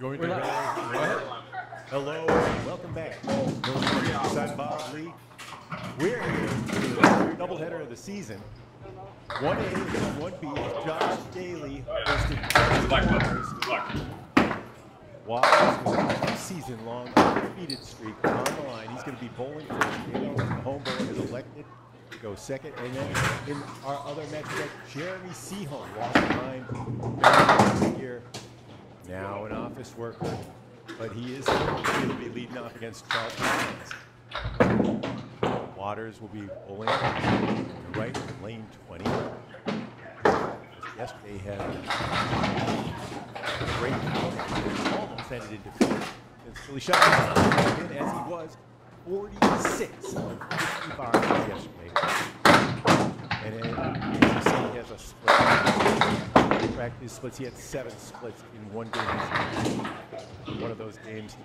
Going to Hello, and welcome back. Millis Bob Lee. We're here for the third doubleheader of the season. 1A and 1B. Josh Daley hosted Waters with a season-long undefeated streak on the line. He's going to be bowling first. The home bowler has elected to go second. And then in our other match, we got Jeremy Seaholm, lost line here. Now an office worker, but he is going to be leading off against Charles Collins. Waters will be bowling right in lane 20. Yesterday had a great outing, almost ended in defeat. Philly shot as he was 46 of 50 bars yesterday. And then you see he has a split. Practice splits. He had 7 splits in one game. One of those games,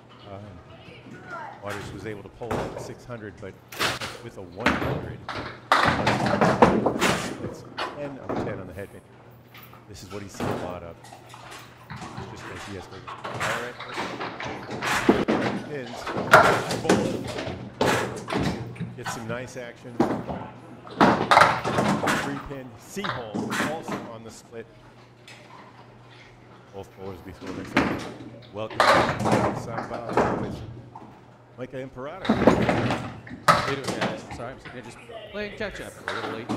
Waters was able to pull out 600, but with a 100, it's 10 of 10 on the head pin. This is what he's seen a lot of. Just as he has to get some nice action. 3-pin. Seaholm also on the split. Both bowlers before next time. Welcome to Samba with Micah Imperator. How you doing, guys? Sorry, I'm sitting here just playing catch up. A little late.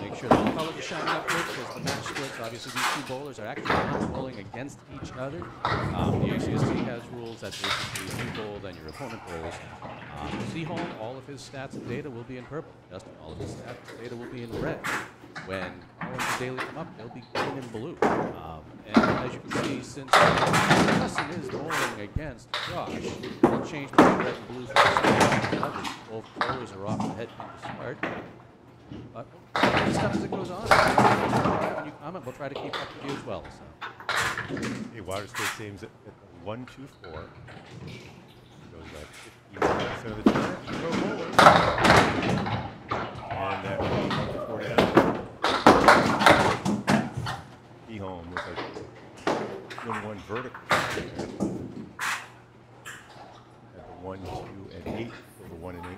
Make sure that the colors are shining up good because the match splits. Obviously, these two bowlers are actually not bowling against each other. The ACST has rules that basically you bowl, then your opponent bowls. Seaholm, all of his stats and data will be in purple. Justin, all of his stats and data will be in red. When Collins and Daley come up, they'll be green and blue. And as you can see, since Justin is bowling against Josh, he'll change between red and blue for the others. Both bowlers are off the head pin to start. But stuff as it goes on. When you comment, we'll try to keep up with you as well. So. Hey, Waters takes aims at the 1-2-4. Goes about 50% of the time. Go bowler. And that 1-4 down. Seaholm with a 1-1 vertical. At the 1, 2, and 8 for the 1 and 8.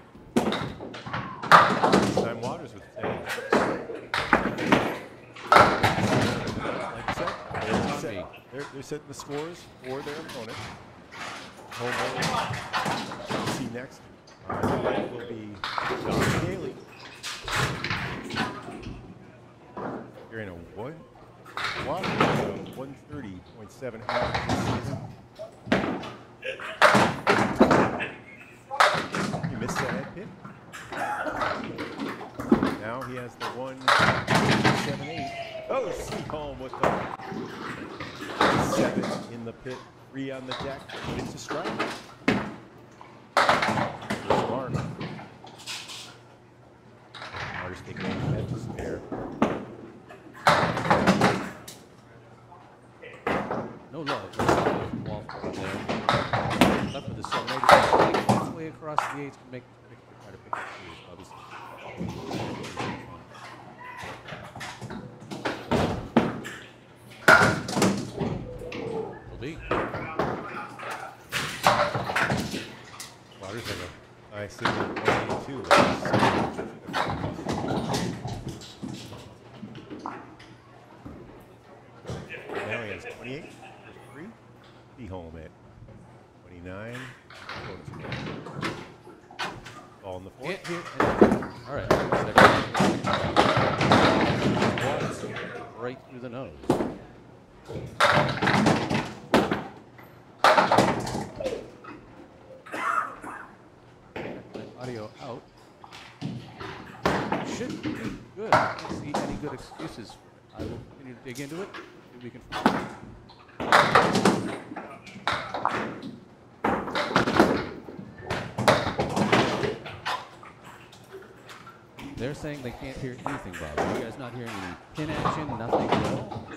Time Waters with 10. Like I said, they're setting the scores for their opponent. Home bowler. See next. The right will be Josh Daley. You're in a what? Waters 130.7 average this season. You missed that head pin. Now he has the 1-7-8. Oh, Seaholm with the 7 in the pit, 3 on the deck. It's a strike. Smart. Waters taking a head to spare. No love. Left with the 7-8. Halfway across the 8s can make try to pick up 2s, obviously. Will be. Waters have a nice signal 182. Now he has 28 for 3. Seaholm at 29. Ball in the 4th. All right. Right through the nose. Audio out. Should be good. I don't see any good excuses. I will continue to dig into it. See if we can find it. They're saying they can't hear anything, Bob. Are you guys not hearing any pin action, nothing at all?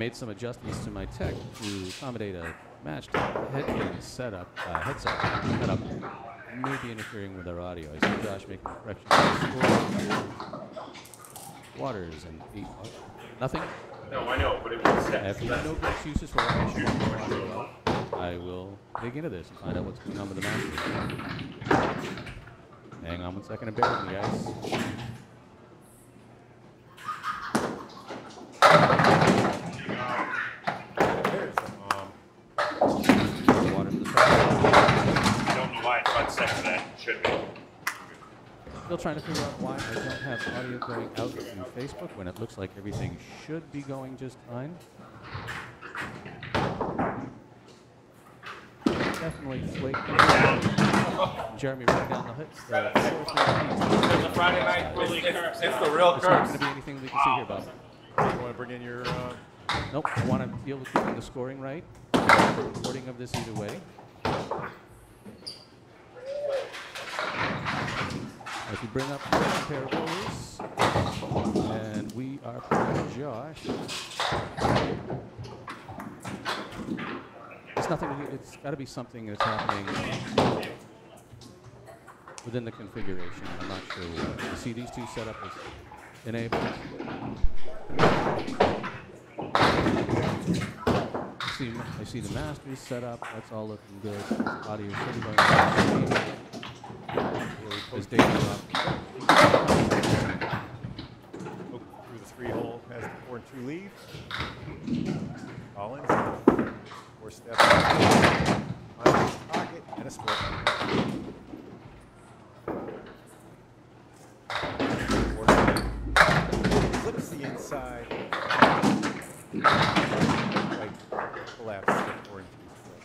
made some adjustments to my tech to accommodate a matched headset setup. Maybe interfering with our audio. I see Josh making corrections. Waters and nothing. No, I know, but it was set. If you have no good excuses for why I should have the audio out, I will dig into this and find out what's going on with the master. Hang on 1 second and bear with me, guys. There's Water for the top. I don't know why it's not set to that. It should be. Still trying to figure out why I don't have audio going out through Facebook when it looks like everything should be going just fine. Definitely flake. Jeremy right down the hit. It's a Friday night really curse. It's the real There's not curse. going to be anything we can see here, Bob. you want to bring in your Nope. I want to deal with keeping the scoring right. Recording of this either way. If you bring up the comparables, and we are playing Josh. It's nothing. It's got to be something that's happening within the configuration. I'm not sure what. You see these two set up as enabled. I see the masters set up. That's all looking good. Audio should be going on. As data up. through the 3-hole, has the 4 and 2 leave. Collins, 4 steps on his pocket and a split. Flips the inside. Right, collapse the 4 and 2 split.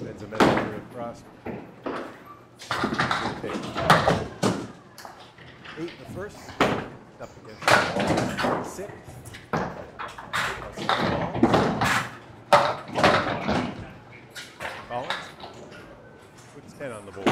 Bends a measure across. 8 in the first. Up against the ball. 6. Collins puts 10 on the board.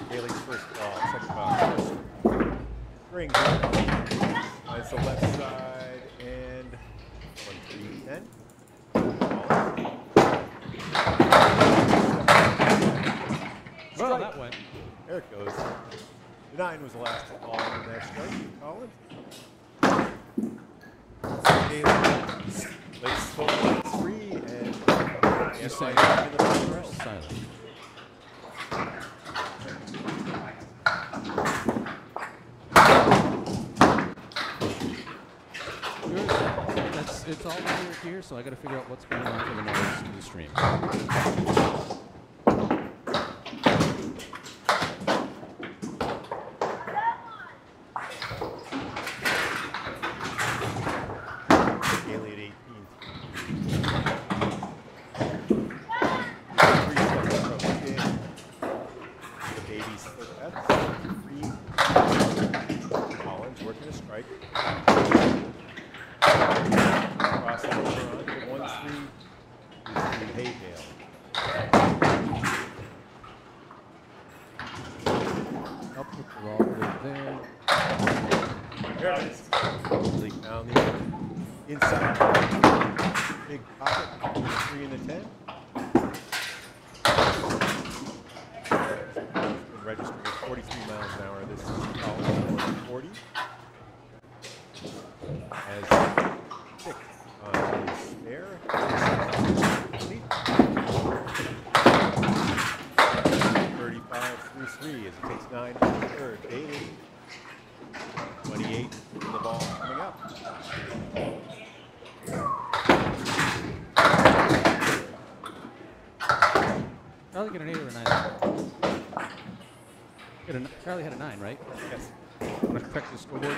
Daley's first ball, second ball. Ring. It's the left side and 1-3-10. Well, that went. There it goes. The 9 was the last ball in that strike. Collins. Daley lays the 3 and Just slide saying. into the first row. Silent. It's all here, so I got to figure out what's going on for the noise in the stream. Daley at 18. 3 steps the baby's split bets. 3. Collins working a strike. Crossing over on to 1-3. Haydale. Up with the ball right there. There it is. Leak down the inside. Big pocket. 3 and the 10. Been registering at 43 miles an hour. This is Collins 40. Has 6 on his spare. 35 through 3 as it takes 9 to the third. Daley 28 in the ball coming up. Charlie get an 8 or a 9? Charlie had a 9, right? Yes. Want to correct the scoreboard?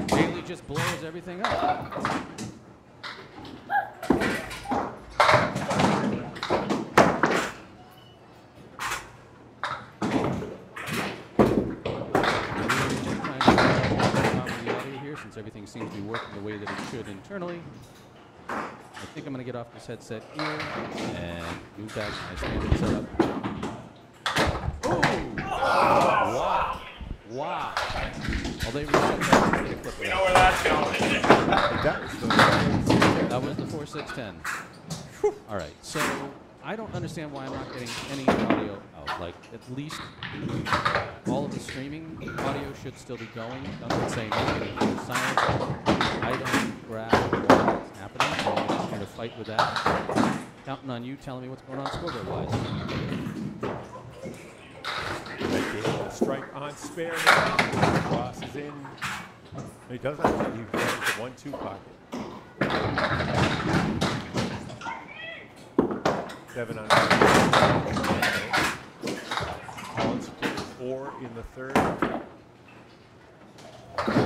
Daley just blows everything up. boards. Everything seems to be working the way that it should internally. I think I'm going to get off this headset here and move back to my standard setup. Oh! Wow. Wow. Well, they reset that. Get a clip of We know where that's going. That was the 4610. All right, so I don't understand why I'm not getting any audio out. Like, at least all of the streaming audio should still be going. Nothing saying anything is silent. I don't grasp what's happening, so I'm just here to fight with that. Counting on you telling me what's going on scoreboard-wise. A strike on spare. Crosses in. He does have to leave the 1-2 pocket. 7 on Collins 4 in the third.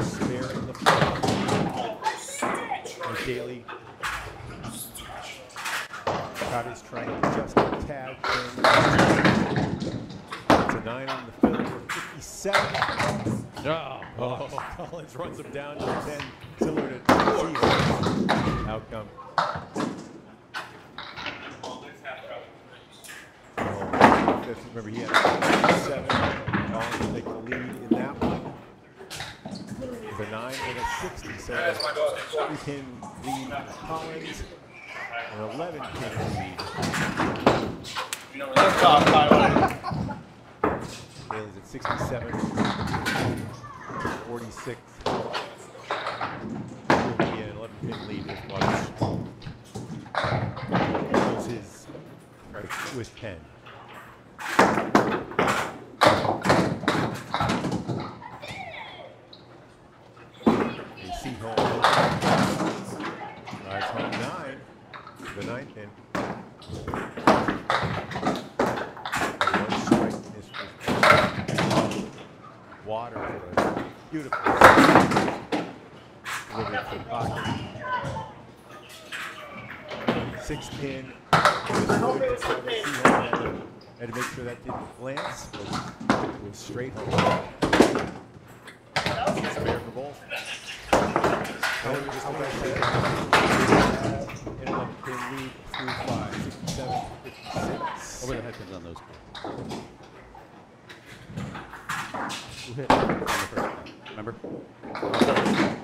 Spare in the fourth. And Daley. Cotty's trying to adjust the tag. It's a 9 on the field for 57. Oh, Collins runs him down to 10, similar to Seaholm. Outcome. Remember, he had 7. Collins will take the lead in that one. With a 9 and a 60. So 3-pin lead Collins. An 11-pin lead. Daley's at 67. 46. Will be an 11-pin lead with Waters. Close his with 10. Seaholm drives home 9. The 9th pin. One strike in his first. Water for a beautiful delivery to the pocket. 6th pin. Had to make sure that didn't glance, but it was straight home. Spare for both. And 11-pin lead through 5, 67, 56. Over the headpins on those two. Who hit on the first one? Remember?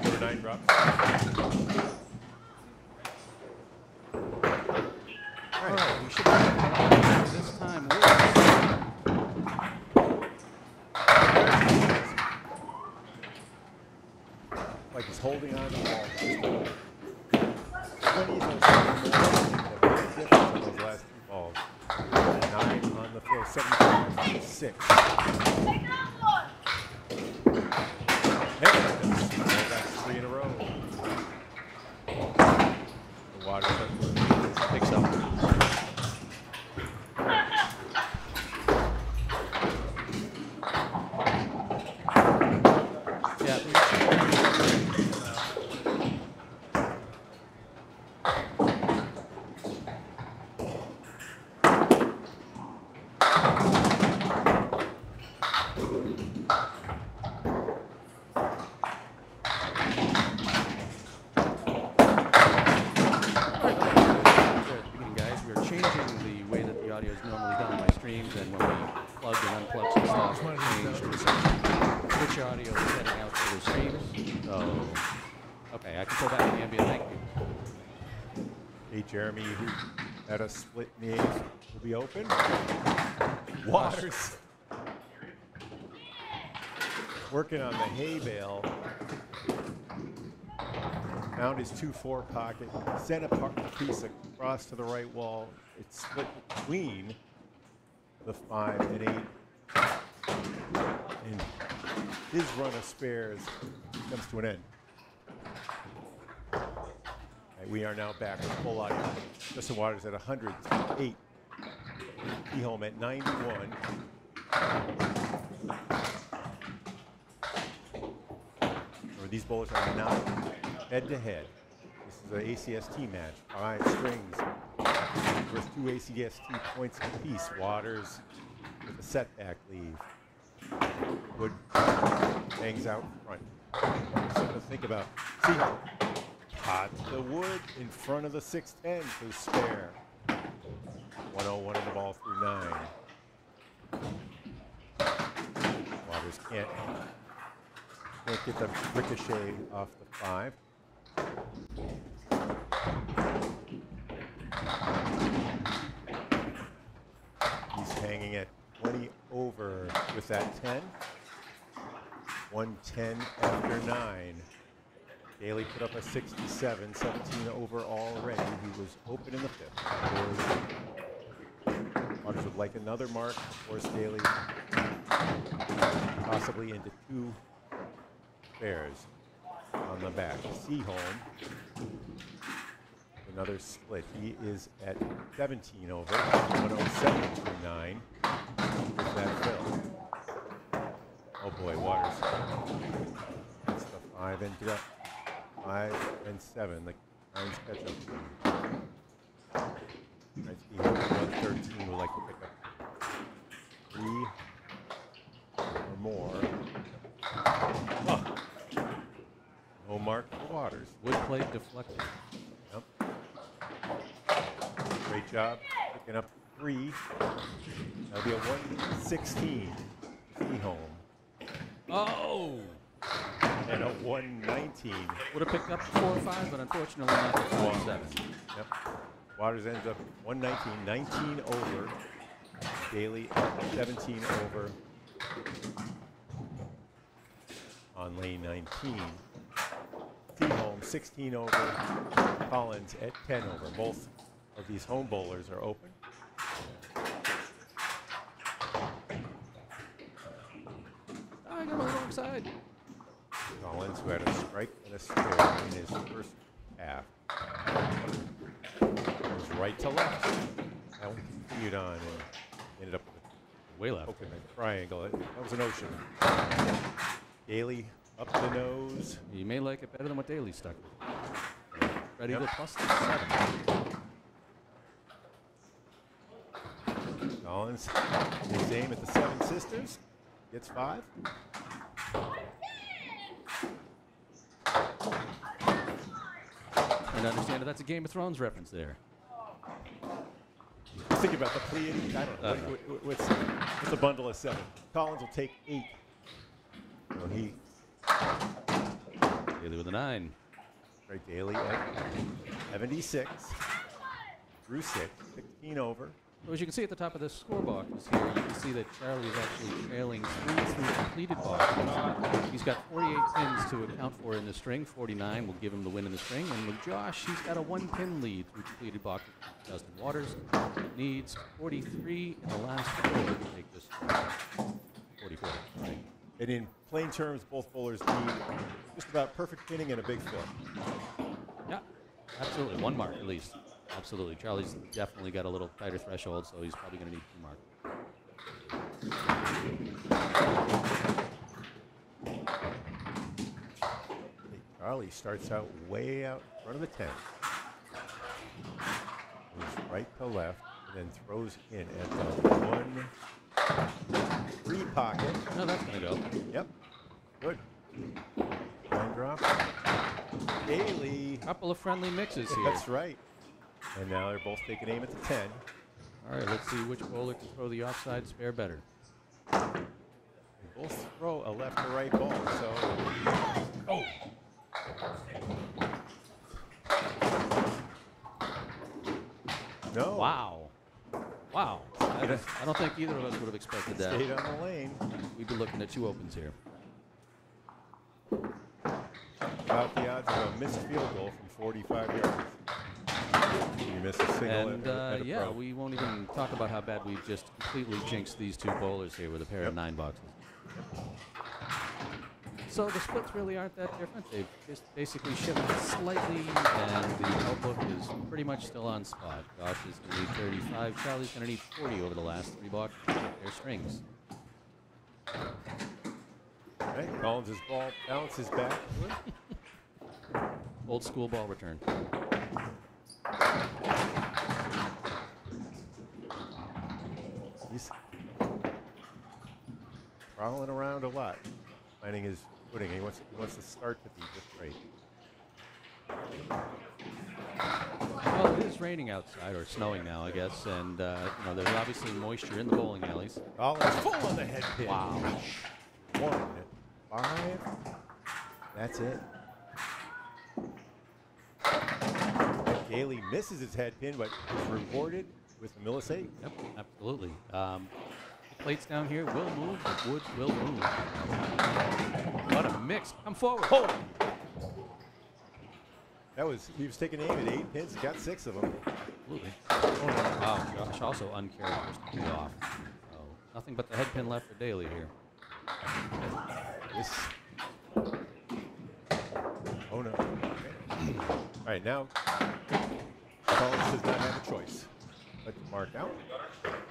Number 9 drops. All right, we should be this time. Like he's holding on to the ball. 20 those last 2 balls. 9 on the field, 75, 6. That's 3 in a row. The water picks up. Jeremy, who had a split in the 8th, will be open. Waters working on the hay bale. Found his 2-4 pocket, sent a piece across to the right wall. It's split between the 5 and 8. And his run of spares comes to an end. We are now back with full audio. Justin Waters at 108. Seaholm at 91. Remember, these bowlers are not head-to-head. This is an ACST match. 5 strings. First 2 ACST points apiece. Waters with a setback leave. Wood hangs out front. Something to think about. Seaholm. Hot the wood in front of the 610 to spare. 101 in the ball through 9. Waters can't get the ricochet off the 5. He's hanging at 20 over with that 10. 110 after 9. Daley put up a 67, 17 over already. He was open in the 5th. Waters would like another mark to force Daley possibly into 2 pairs on the back. Seaholm, another split. He is at 17 over, 107 through 9 with that fill. Oh boy, Waters. That's the 5 and 7. The Lions catch up. Seaholm 113 would like to pick up 3 or more. Oh. No mark for Waters. Wood plate deflected. Yep. Great job picking up 3. That'll be a 116. Seaholm. Oh! And a 119. Would have picked up 4 or 5, but unfortunately not the 4 or 7. Yep. Waters ends up 119, 19 over. Daley at 17 over on lane 19. Seaholm 16 over. Collins at 10 over. Both of these home bowlers are open. I got on the wrong side. Collins, who had a strike and a score in his first half. Goes right to left. That one continued on and ended up with Way left. a triangle. That was an ocean. Daley up the nose. You may like it better than what Daley stuck with. Ready Yep. to plus the 7. Collins, his aim at the 7 sisters. Gets 5. And understand that that's a Game of Thrones reference there. Think about the Pleiades. I don't know. What's a bundle of 7? Collins will take 8. So he, Daley with a 9. right, Daley at 76. Through 6. 16 over. So as you can see at the top of the scorebox here, you can see that Charlie is actually trailing 3 through completed boxes. He's got 48 pins to account for in the string. 49 will give him the win in the string. And with Josh, he's got a 1-pin lead through completed boxes. Justin Waters needs 43 in the last 4 to take this 44. Right. And in plain terms, both bowlers need just about perfect pinning and a big fill. Yeah, absolutely. 1 mark at least. Absolutely. Charlie's definitely got a little tighter threshold, so he's probably going to need 2 marks. Charlie starts out way out in front of the 10. Moves right to left, and then throws in at the 1-3 pocket. No, that's going to go. Yep. Good. Line drop. Daley. Couple of friendly mixes here. That's right. And now they're both taking aim at the 10. All right, let's see which bowler can throw the offside spare better. They both throw a left or right ball, so. Oh! No. Wow. Wow. I don't think either of us would have expected that. Stayed on the lane. We'd be looking at 2 opens here. About the odds of a missed field goal from 45 yards. You miss a single And and a yeah, pro. we won't even talk about how bad we've just completely jinxed these 2 bowlers here with a pair of 9 boxes. So the splits really aren't that different. They've just basically shifted slightly, and the notebook is pretty much still on spot. Josh is going to need 35. Charlie's going to need 40 over the last 3 boxes to get their strings. Right, Collins' ball bounces back. Old school ball return. He's prowling around a lot, finding his footing. He wants the start to be just right. Well, it is raining outside, or snowing now, I guess, and there's obviously moisture in the bowling alleys. Collins full on the head pin. Wow. 1-5. That's it. Daley misses his head pin, but is rewarded with the Millis 8. Yep, absolutely. The plates down here will move. The wood will move. What a mix. Come forward. Oh! He was taking aim at 8 pins. He got 6 of them. Absolutely. Oh, gosh. Also uncharacteristically off. So nothing but the head pin left for Daley here. Oh, no. Okay. All right, now Collins does not have a choice but to mark out.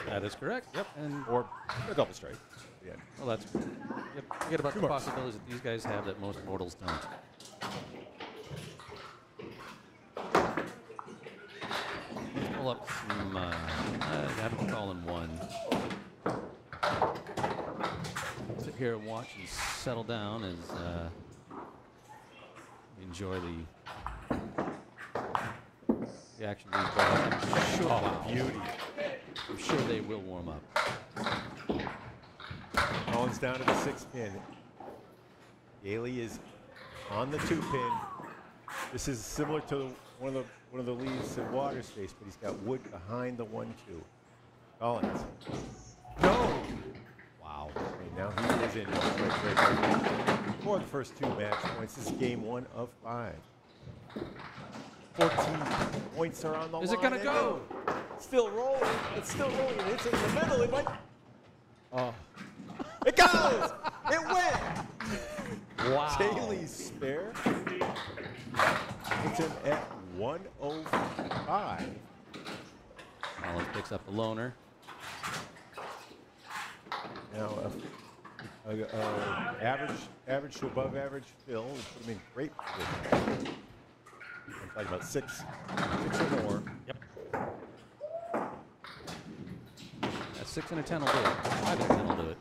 That is correct. Yep. And Or a double strike. Yeah. well, that's yep. Forget about the possibilities that these guys have that most mortals don't. Let's pull up some. I haven't fallen one. Sit here and watch and settle down as enjoy the action of these balls. I'm sure, Beauty. I'm sure they will warm up. Collins down to the 6 pin. Daley is on the 2 pin. This is similar to one of the leads in water space, but he's got wood behind the 1-2. Collins. No! Wow. Okay, now he is in right for the first 2 match points. This is game 1 of 5. 14 points are on the line. Is it gonna go? Still rolling. It's still rolling. It's in the middle. It might. Oh. It goes! It went! Wow. Daley's spare. It's him at 105. Collins picks up the loner. Now, average to above average fill would put him in great position. I'm talking about 6 or more. Yep. 6 and a 10 will do it. 5 and a 10 will do it.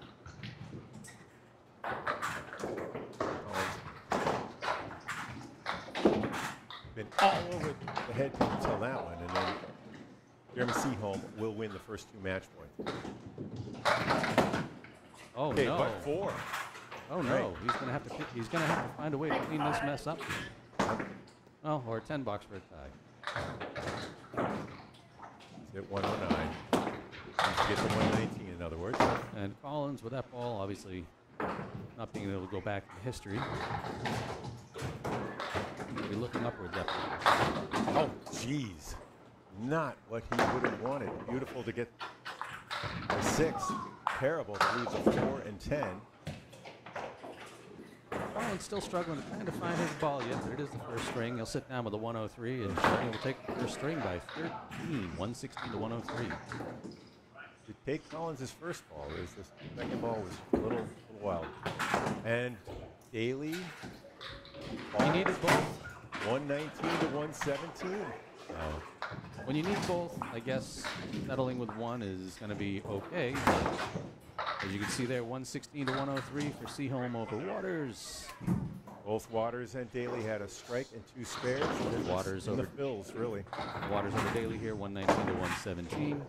Been all over the head until that one, and then Jeremy Seaholm will win the first 2 match points. Oh Okay, no! but 4. Oh no! Right. He's gonna have to find a way to clean this mess up. Oh, or $10 for a tie. He's at 109. Needs to get to 119, in other words. And Collins with that ball, obviously not being able to go back in history. He'll be looking upward definitely. Oh, jeez. Not what he would have wanted. Beautiful to get a 6. Terrible to lose a 4 and 10. Collins still struggling to kind of find his ball yet, but it is the first string. He'll sit down with a 103, and Jeremy will take the first string by 13, 116 to 103. To take Collins' first ball, is the second ball was a little wild. And Daley, He needed both. 119 to 117. When you need both, I guess settling with one is going to be okay. As you can see there, 116 to 103 for Seaholm over Waters. Both Waters and Daley had a strike and 2 spares. Waters in over the fills, really. Waters over Daley here, 119 to 117.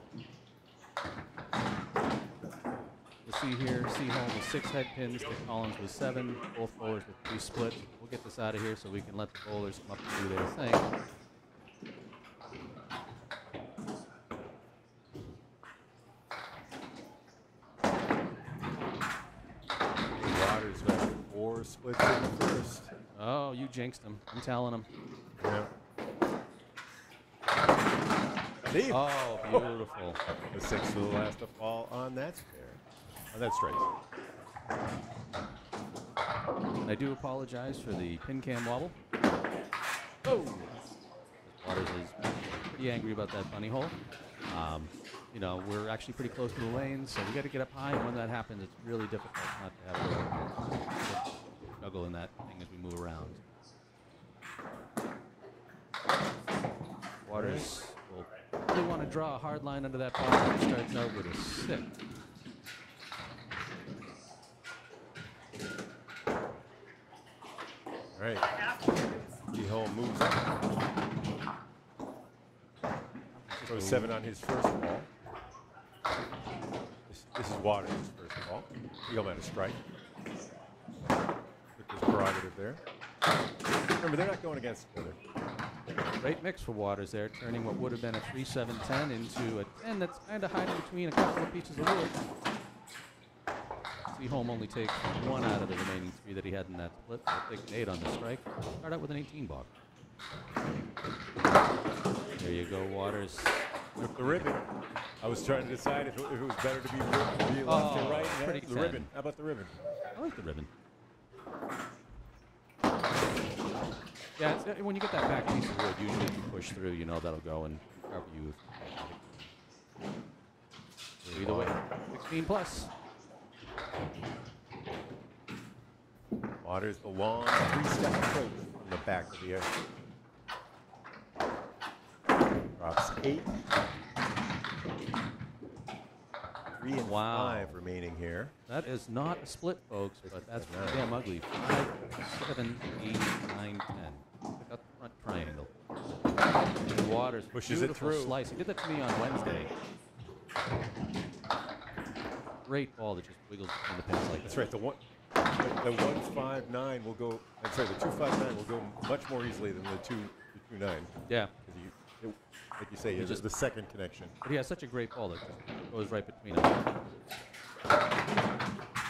You'll see here, Seaholm with 6 head pins, to Collins with 7, both bowlers with 3 split. We'll get this out of here so we can let the bowlers come up and do their thing. Waters got 4 splits in the first. Oh, you jinxed him. I'm telling him. Yeah. Leave. Oh, beautiful. The 6 to the last to fall on that spare. On that strike. And I do apologize for the pin cam wobble. Oh! Waters is pretty angry about that bunny hole. You know, we're actually pretty close to the lane, so we got to get up high. And when that happens, it's really difficult not to have a juggle in that thing as we move around. Waters will really want to draw a hard line under that ball. He starts out with a 6. right. Seaholm moves up. Throws 7 on his first ball. This is Waters' first ball. Seaholm had a strike. Took his prerogative there. Remember, they're not going against each other. Great mix for Waters there, turning what would have been a 3-7-10 into a 10 that's kind of hiding between a couple of pieces of wood. Seaholm only takes 1 out of the remaining 3 that he had in that split. He'll take an 8 on the strike. Start out with an 18 ball. There you go, Waters. With the ribbon. I was trying to decide if it was better to be left or right. Pretty The ribbon. How about the ribbon? I like the ribbon. Yeah, when you get that back piece of wood, usually if you push through, you know that'll go and cover you. Either way, 16 plus. Waters the long 3-step approach from the back of the edge. Drops 8. 3 and 5 remaining here. That is not a split, folks, but that's pretty damn ugly. 5, 7, 8, 9, 10. Pick up the front triangle. And Waters pushes it through. Slice. He did that to me on Wednesday. Great ball that just wiggles in the pins like that. That's right. The 159 will go. I'm sorry. The 259 will go much more easily than the 229. Yeah. Like you say, it's just the second connection. But he has such a great ball that just goes right between them.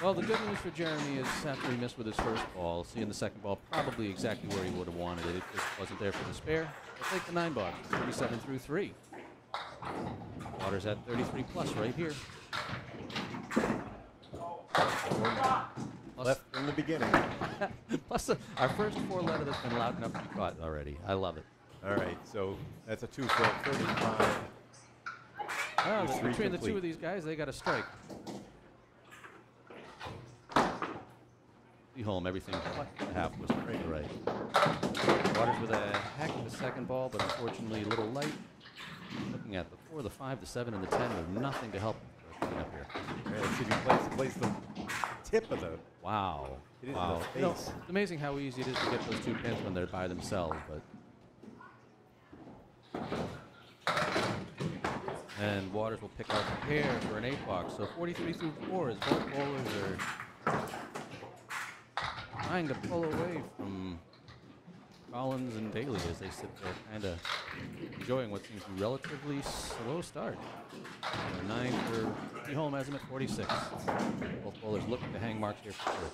Well, the good news for Jeremy is after he missed with his first ball, seeing the second ball probably exactly where he would have wanted it. It just wasn't there for the spare. He'll take the 9 box, 37 through 3. Waters at 33 plus right here. Left from the beginning. Plus our first 4-letter that's been loud enough to be caught already. I love it. All right, so that's a 2 for 35. Well, between the 2 of these guys, they got a strike. Seaholm, everything but the half was straight right. Waters with a heck of a second ball, but unfortunately a little light. Looking at the 4, the 5, the 7, and the 10 with nothing to help up here. Right, so he plays the tip of the. Wow. It is wow. in the face. You know, it's amazing how easy it is to get those 2 pins when they're by themselves, but. And Waters will pick out a pair for an 8 box. So 43 through 4 as both bowlers are trying to pull away from Collins and Daley as they sit there kind of enjoying what seems to be a relatively slow start. 9 for Seaholm has him at 46. Both bowlers looking to hang marks here for sure.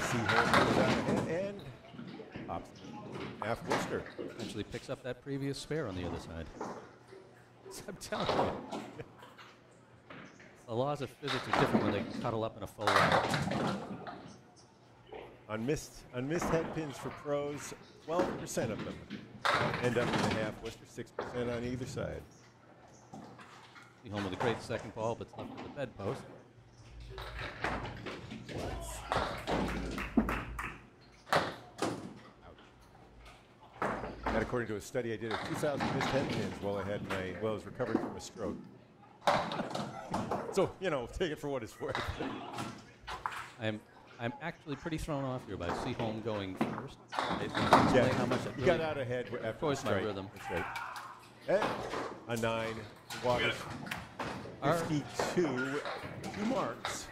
Seaholm goes out ahead and pops half Worcester. Eventually picks up that previous spare on the other side. I'm telling you. The laws of physics are different when they cuddle up in a full round. Unmissed head pins for pros, 12% of them end up in the half Worcester, 6% on either side. Seaholm with a great second ball, but it's left at the bedpost. And according to a study I did of 2,000 missed head pins while I was recovering from a stroke. So, you know, take it for what it's worth. I'm actually pretty thrown off here by Seaholm going first. Yeah, how much you got out ahead after of course, the my strike. rhythm. That's right. And a 9. Waters. 52. 2 marks.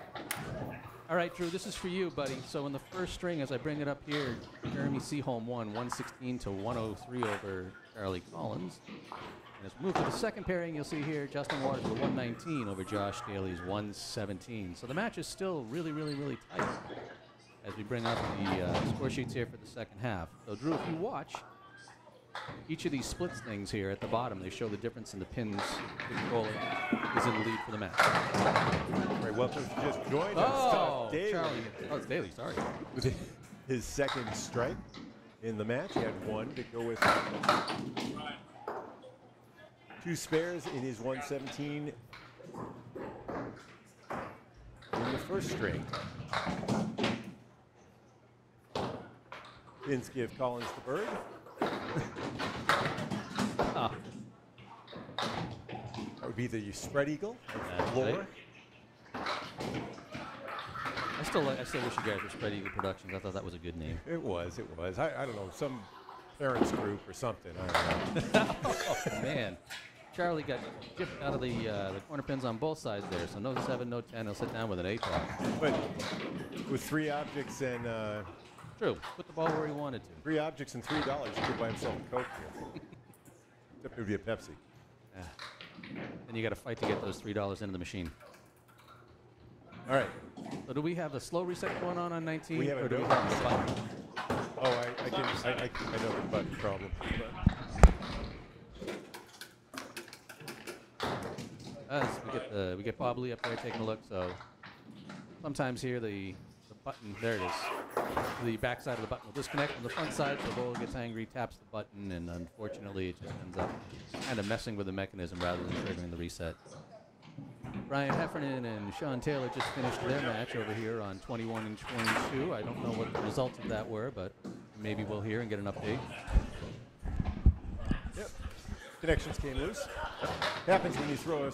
All right, Drew, this is for you, buddy. So in the first string, as I bring it up here, Jeremy Seaholm won 116 to 103 over Charlie Collins. And as we move to the second pairing, you'll see here Justin Waters with 119 over Josh Daley's 117. So the match is still really, really, really tight as we bring up the score sheets here for the second half. So, Drew, if you watch, each of these splits things here at the bottom, they show the difference in the pins. The bowler is in the lead for the match. Very welcome to just join us. Oh, Daley. Charlie. Oh, it's Daley, sorry. With his second strike in the match. He had 1 to go with 2 spares in his 117 in the first string. Pins give Collins the bird. would be the spread eagle of the That's floor. right. I still wish you guys were Spread Eagle Productions. I thought that was a good name. It was. I don't know, some parents group or something. I don't know. Oh, man. Charlie got chipped out of the corner pins on both sides there, so no 7, no 10. He'll sit down with an 8 ball. But with 3 objects and True. Put the ball where he wanted to. 3 objects and $3, he could buy himself a Coke here. Except it would be a Pepsi. And you got to fight to get those $3 into the machine. All right. So do we have the slow reset going on 19? We have or a do we no have the reset. button? Oh, I know the button problem. We get Bob Lee up there taking a look. So sometimes here the button, there it is. The back side of the button will disconnect from the front side, so the bowler gets angry, taps the button, and unfortunately it just ends up kind of messing with the mechanism rather than triggering the reset. Brian Heffernan and Sean Taylor just finished their match over here on 21 and 22. I don't know what the results of that were, but maybe we'll hear and get an update. Yep. Connections came loose. Happens when you throw a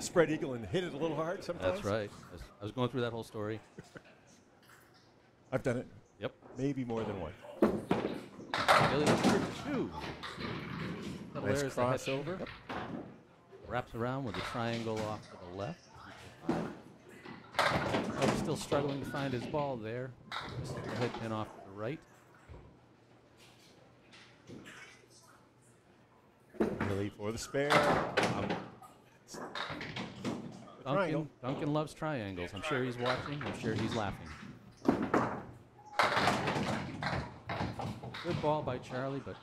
spread eagle and hit it a little hard sometimes. That's right. I was going through that whole story. I've done it. Yep. Maybe more than one. Daley number 2. Nice There's the crossover. Yep. Wraps around with the triangle off to the left. He's still struggling to find his ball there. Just the head pin off to the right. Really for the spare. Duncan loves triangles. I'm sure he's watching. I'm sure he's laughing. Good ball by Charlie, but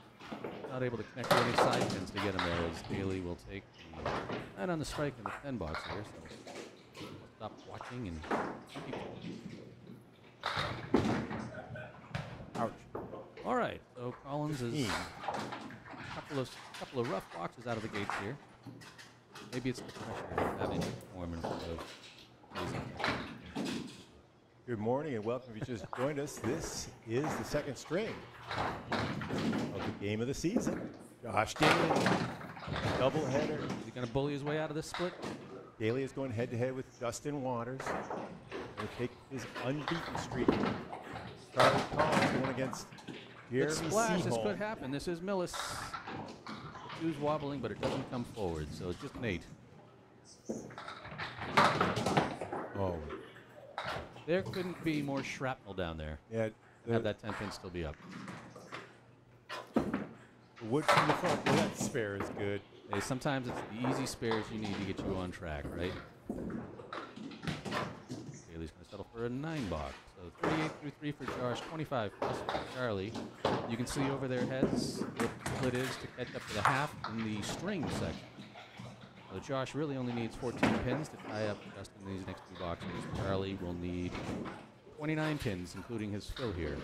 not able to connect any side pins to get him there, as Daley will take the 9 on the strike in the 10 box here. So stop watching and keep going. Ouch. All right, so Collins is a couple of rough boxes out of the gates here. Maybe it's the pressure of having to perform in front of. Good morning and welcome if you just joined us. This is the second string of the game of the season. Josh Daley, doubleheader. Is he going to bully his way out of this split? Daley is going head-to-head with Justin Waters. Going to take his unbeaten streak. Charlie Collins going against Good splash. This Seaholm. could happen. This is Millis. The two's wobbling, but it doesn't come forward, so it's just an 8. Oh, There couldn't be more shrapnel down there. yeah. Have that 10 pin still be up. The wood from the front. Well, that spare is good. Hey, sometimes it's the easy spares you need to get you on track, right? Daley's going to settle for a 9 box. So 38 through 3 for Josh, 25 plus for Charlie. You can see over their heads what the split is to catch up to the half in the string section. So Josh really only needs 14 pins to tie up just in these next 2 boxes. Charlie will need 29 pins, including his fill here.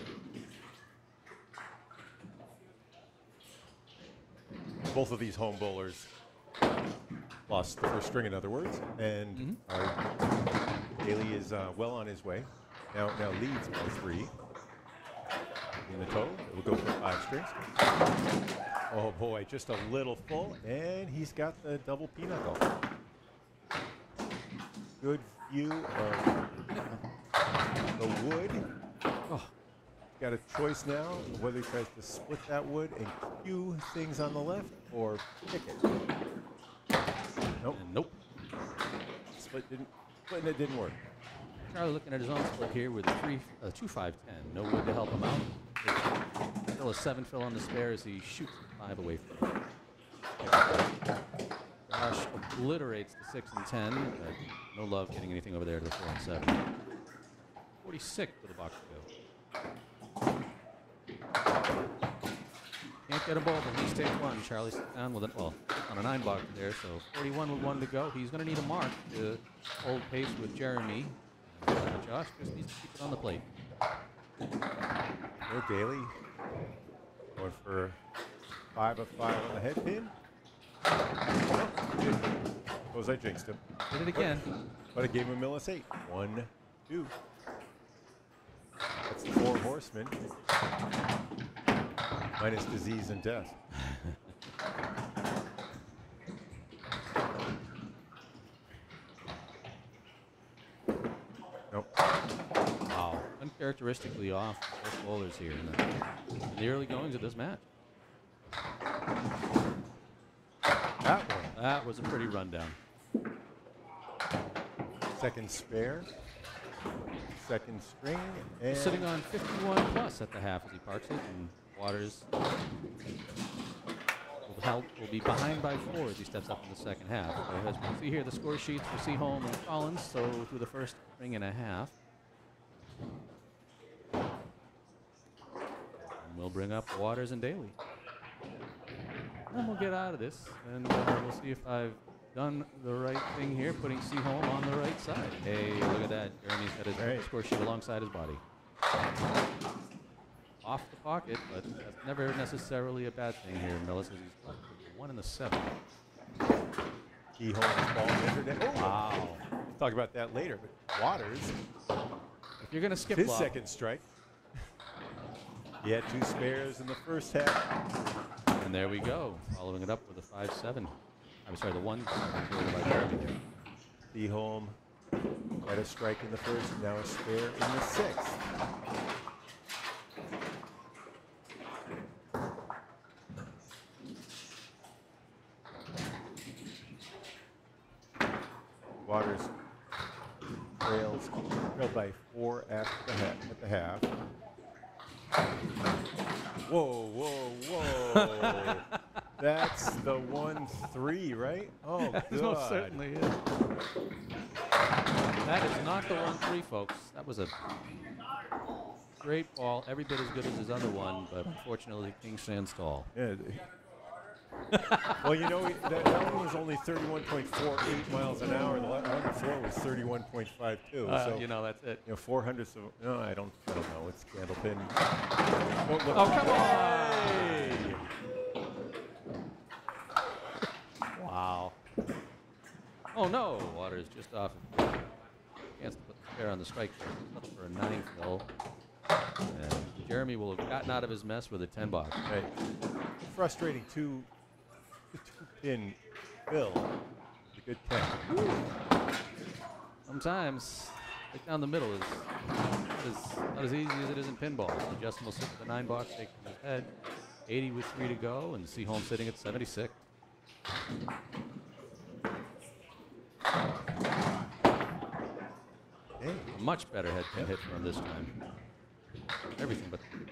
Both of these home bowlers lost the first string, in other words, and Daley is well on his way. Now leads by 3 in the total. It will go for 5 strings. Oh boy, just a little full, and he's got the double pinochle. Good view of the wood. Oh. Got a choice now of whether he tries to split that wood and cue things on the left or pick it. Nope. And nope. Splitting it didn't work. Charlie looking at his own split here with a 2-5-10. No wood to help him out. Still a 7 fill on the spare as he shoots the 5 away from him. Josh obliterates the 6 and 10. But no love getting anything over there to the 4 and 7. 46 for the box to go. Can't get a ball, but at least take 1. Charlie sits down with on a 9 box there, so 41 with 1 to go. He's going to need a mark to hold pace with Jeremy. Josh just needs to keep it on the plate. No Daley. Going for 5 of 5 on the head pin. Suppose I jinxed him. Did it again. But I gave him Millis 8. 1, 2. That's the 4 horsemen. Minus disease and death. uncharacteristically off both bowlers here in the early goings of this match. That was a pretty rundown. Second spare. Second string. And Sitting on 51 plus at the half as he parks it, and Waters will be behind by 4 as he steps up in the second half. So as we can see here, the score sheets for Seaholm and Collins, so through the first string and a half. And we'll bring up Waters and Daley. And we'll get out of this, and we'll see if I've done the right thing here, putting Seaholm on the right side. Hey, look at that. Jeremy's got his score sheet alongside his body. Off the pocket, but that's never necessarily a bad thing here. Millis is 1 in the 7. He holds his ball measured. Oh, wow. We'll talk about that later, but Waters, if you're going to skip his flop, second strike. He had 2 spares in the first half. and there we go, following it up with a 5-7. I'm sorry, the 1-7 by Jeremy there. Seaholm had a strike in the first, now a spare in the 6th. Waters trailed by 4 at the half. Whoa, whoa, whoa. That's the 1-3, right? Oh, That God. most certainly is. That is not the 1-3, folks. That was a great ball, every bit as good as his other one, but unfortunately, King stands tall. Yeah. Well, you know, that one was only 31.48 miles an hour. The one before was 31.52. So, you know, that's it. you know, 400s of, no, I don't know. It's Candlepin. Oh, come on! Wow. Oh, no. Waters just off. Chance to put the pair on the strike there. For a 9 fill. And Jeremy will have gotten out of his mess with a 10 box. Right. Frustrating two-pin fill. A good 10. Sometimes, right down the middle is not as easy as it is in pinball. So Justin will sit with the 9 box, take from his head. 80 with 3 to go, and Seaholm sitting at 76. Hey. A much better head pin hit from this time. Everything but the pin.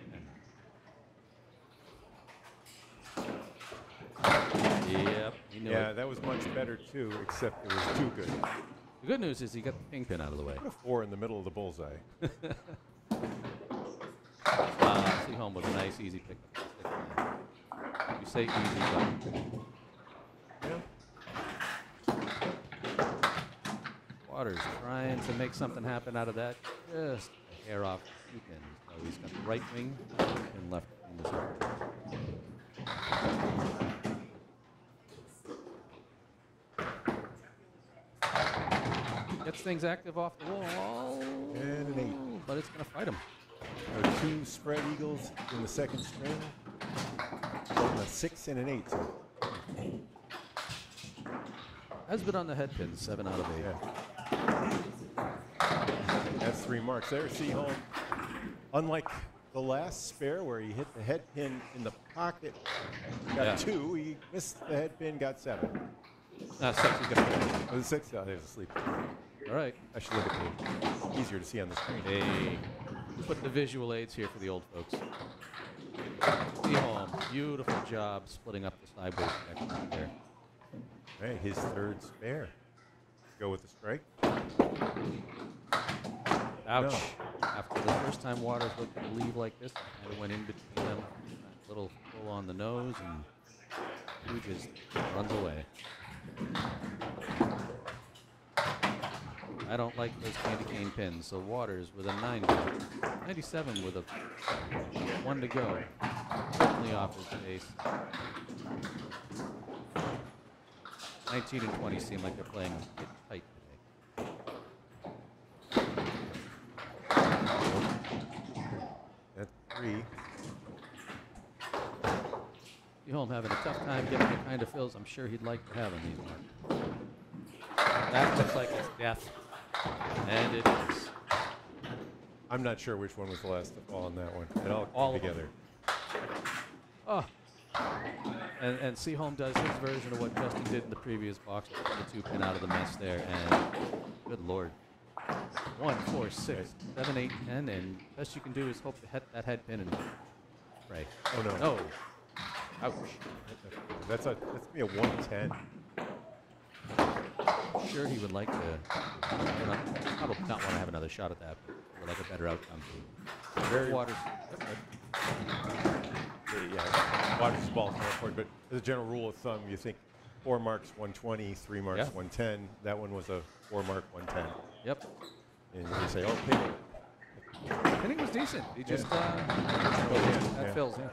Yep. He knew Yeah, it. that was much better too, except it was too good. The good news is he got the kingpin out of the way. Put a 4 in the middle of the bullseye. Seaholm with a nice, easy pickup. You say easy, but Yeah. Waters trying to make something happen out of that. Just a hair off 2 pins. So he's got the right wing and left in this one. Gets things active off the wall. And an 8. But it's going to fight him. 2 spread eagles in the second string. And a 6 and an 8. So, Has been on the head pin, 7 out of 8. yeah. That's 3 marks there. Seaholm, unlike the last spare where he hit the head pin in the pocket, got 2. He missed the head pin, got 7. 6 is going to Oh, the 6. Oh, there's a sleep. All right. I should look at the easier to see on the screen. Hey, put the visual aids here for the old folks. Seaholm, beautiful job splitting up the sideways connection there. Right, his 3rd spare. Go with the strike. Ouch. No. After the first time Waters looked to leave like this, kind of went in between them. A little pull on the nose, and he just runs away. I don't like those candy cane pins, so Waters with a 90. 97 with a 1 to go. Certainly off his face. 19 and 20 seem like they're playing it tight today. That's 3. Seaholm having a tough time getting the kind of fills I'm sure he'd like to have in these marks. That looks like it's death. And it is. I'm not sure which one was the last to fall on that one. It all All came of them. together. Oh. And Seaholm does his version of what Justin did in the previous box, the 2-pin out of the mess there, and good lord. 1, 4, 6, 7, 8, 10, and best you can do is hope to hit that head pin and pray. Oh no. No. Ouch. That's me a 110. I'm sure he would like to, probably not want to have another shot at that, but would like a better outcome. Very Waters. Yeah, Waters' ball's more important, but as a general rule of thumb, you think 4 marks 120, 3 marks 110. That one was a 4 mark 110. Yep. And you say, oh, pinning. Pinning was decent. He just, that fills, yeah.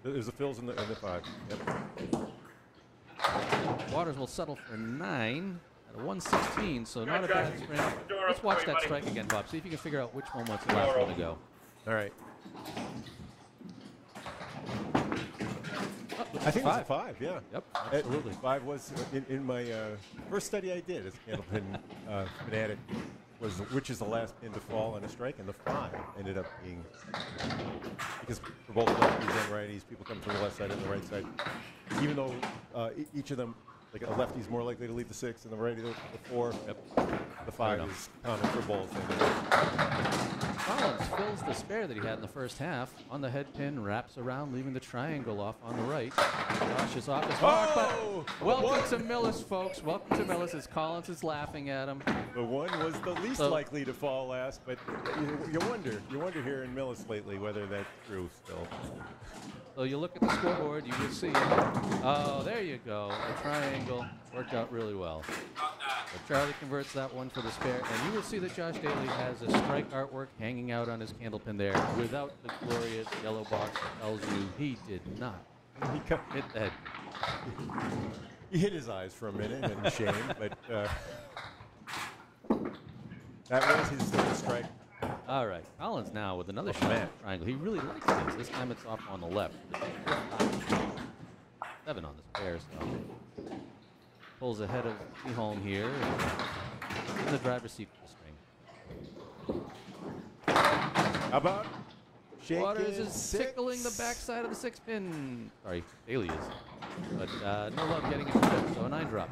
There's a fills in the 5. Yep. Waters will settle for 9 at a 116, so not a bad spring. Let's watch that strike again, Bob. See if you can figure out which one was the last one to go. All right. I think it was a 5, yeah. Yep, absolutely. 5 was in my first study I did as a Candlepin fanatic, was which is the last pin to fall on a strike, and the 5 ended up being, because for both lefties and righties, people come from the left side and the right side. Even though each of them, like a lefty's more likely to leave the 6 and the righty the 4, the 5 is common for both. Collins fills the spare that he had in the first half on the head pin, wraps around, leaving the triangle off on the right. Josh is off his mark, but welcome to Millis, folks. Welcome to Millis as Collins is laughing at him. The 1 was the least likely to fall last, but you wonder here in Millis lately whether that's true still. So you look at the scoreboard, you can see it. Oh, there you go. The triangle worked out really well. But Charlie converts that one for the spare, and you will see that Josh Daley has a strike artwork hanging out on his Candlepin there without the glorious yellow box that tells you he did not hit the head. He hit his eyes for a minute in shame, but that was his second strike. All right, Collins now with another shot at the triangle. He really likes this. This time it's off on the left. 7 on the spare, so pulls ahead of Seaholm here. In the driver's seat for the string. How about Waters is tickling the backside of the 6-pin. Sorry, Daley is. But no luck getting it flipped, so a 9 drop.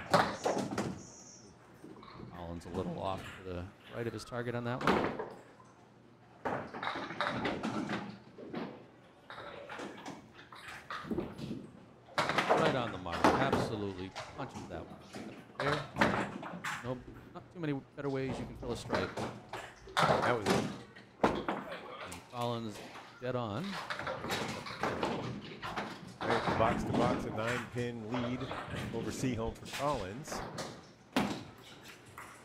Collins a little off to the right of his target on that one. Right on the mark. Absolutely punches that one. There. No, not too many better ways you can fill a strike. That was it. And Collins dead on. Right, box to box, a 9-pin lead over Seaholm for Collins.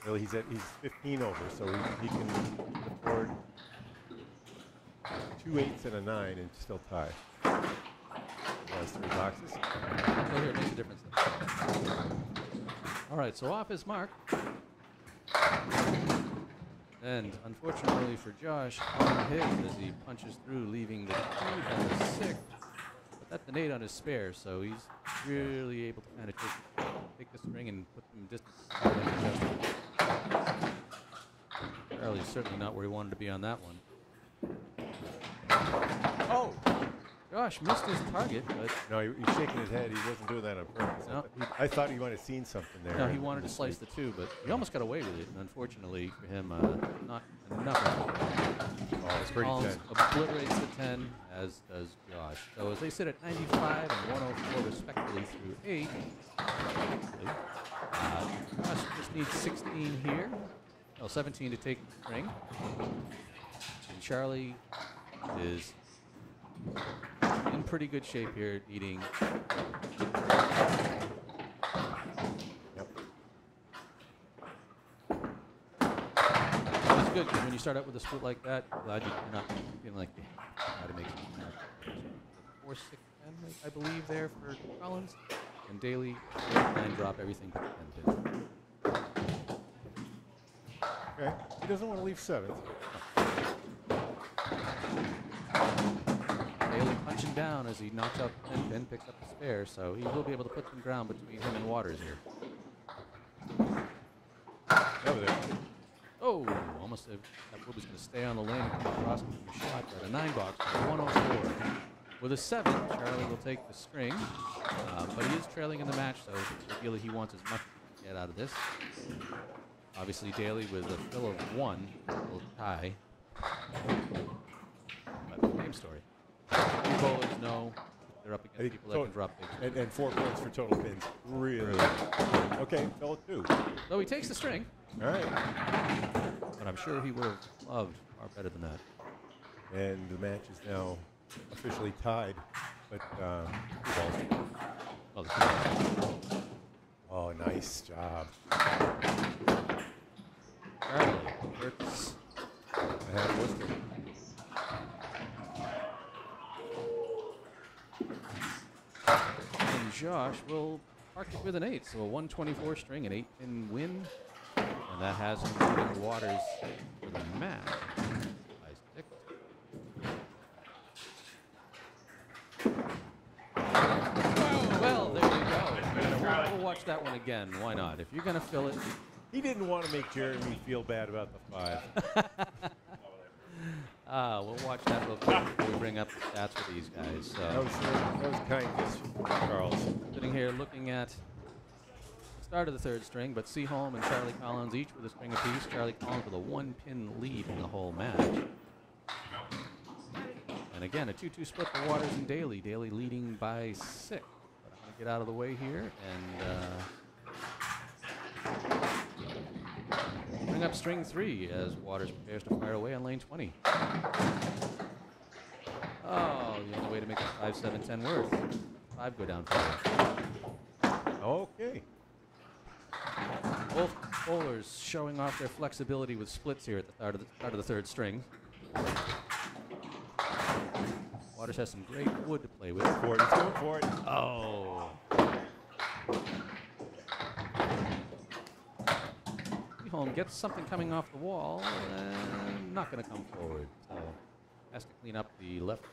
Really, he's 15 over, so he can afford 2 8s and a 9 and still tie. Has 3 boxes. So here, it makes a difference. All right, so off his mark. And unfortunately for Josh, on his as he punches through, leaving the 2 and the 6. But that's an 8 on his spare, so he's really able to kind of take the string and put them distance. Charlie's certainly not where he wanted to be on that one. Oh! Josh missed his target, but No, he's shaking his head. He wasn't doing that on purpose. No. I thought he might have seen something there. no, he wanted to slice the 2, but he almost got away with it. And unfortunately for him, not enough. Oh, it's pretty Collins 10. obliterates the 10, as does Josh. So as they sit at 95 and 104 respectively through 8, Josh just needs 16 here. Oh, 17 to take the string. And Charlie is in pretty good shape here, needing. Yep. It's good because when you start out with a split like that, I'm glad you're not feeling like how to make something happen. 4, 6, 10, I believe, there for Collins. And Daley, 9 drop everything but the 10 pin. Okay. He doesn't want to leave 7th. Daley punching down as he knocks out the 10 pin, picks up the spare, so he will be able to put some ground between him and Waters here. Over there. Oh, almost that wood was going to stay on the lane and come across and give him a shot. But a 9 box, 104. With a 7, Charlie will take the string, but he is trailing in the match, so ideally he wants as much as he can get out of this. Obviously, Daley with a fill of 1 will tie. But game story. 2 bowlers know they're up against people that can drop big. And 4 points for total pins. Really? Okay, fill it 2. So he takes the string. All right. But I'm sure he would have loved far better than that. And the match is now officially tied, but oh, nice job. Charlie works a half Worcester. And Josh will park it with an 8, so a 124 string, an 8-pin win, and that has him leading Waters for the match. Well, there you go. We'll watch that one again. Why not? If you're going to fill it. He didn't want to make Jeremy feel bad about the 5. We'll watch that real quick before we bring up the stats for these guys. That was kindness, Charles. Sitting here looking at the start of the 3rd string, but Seaholm and Charlie Collins each with a string apiece. Charlie Collins with a 1-pin lead in the whole match. And again, a 2-2 split for Waters and Daley. Daley leading by 6. But I'm going to get out of the way here and bring up string 3 as Waters prepares to fire away on lane 20. Oh, the only way to make it 5, 7, 10 worth. 5 go down for Okay. both bowlers showing off their flexibility with splits here at the start of the 3rd string. Waters has some great wood to play with. He's going for it. Oh. Seaholm gets something coming off the wall and not going to come forward. So has to clean up the left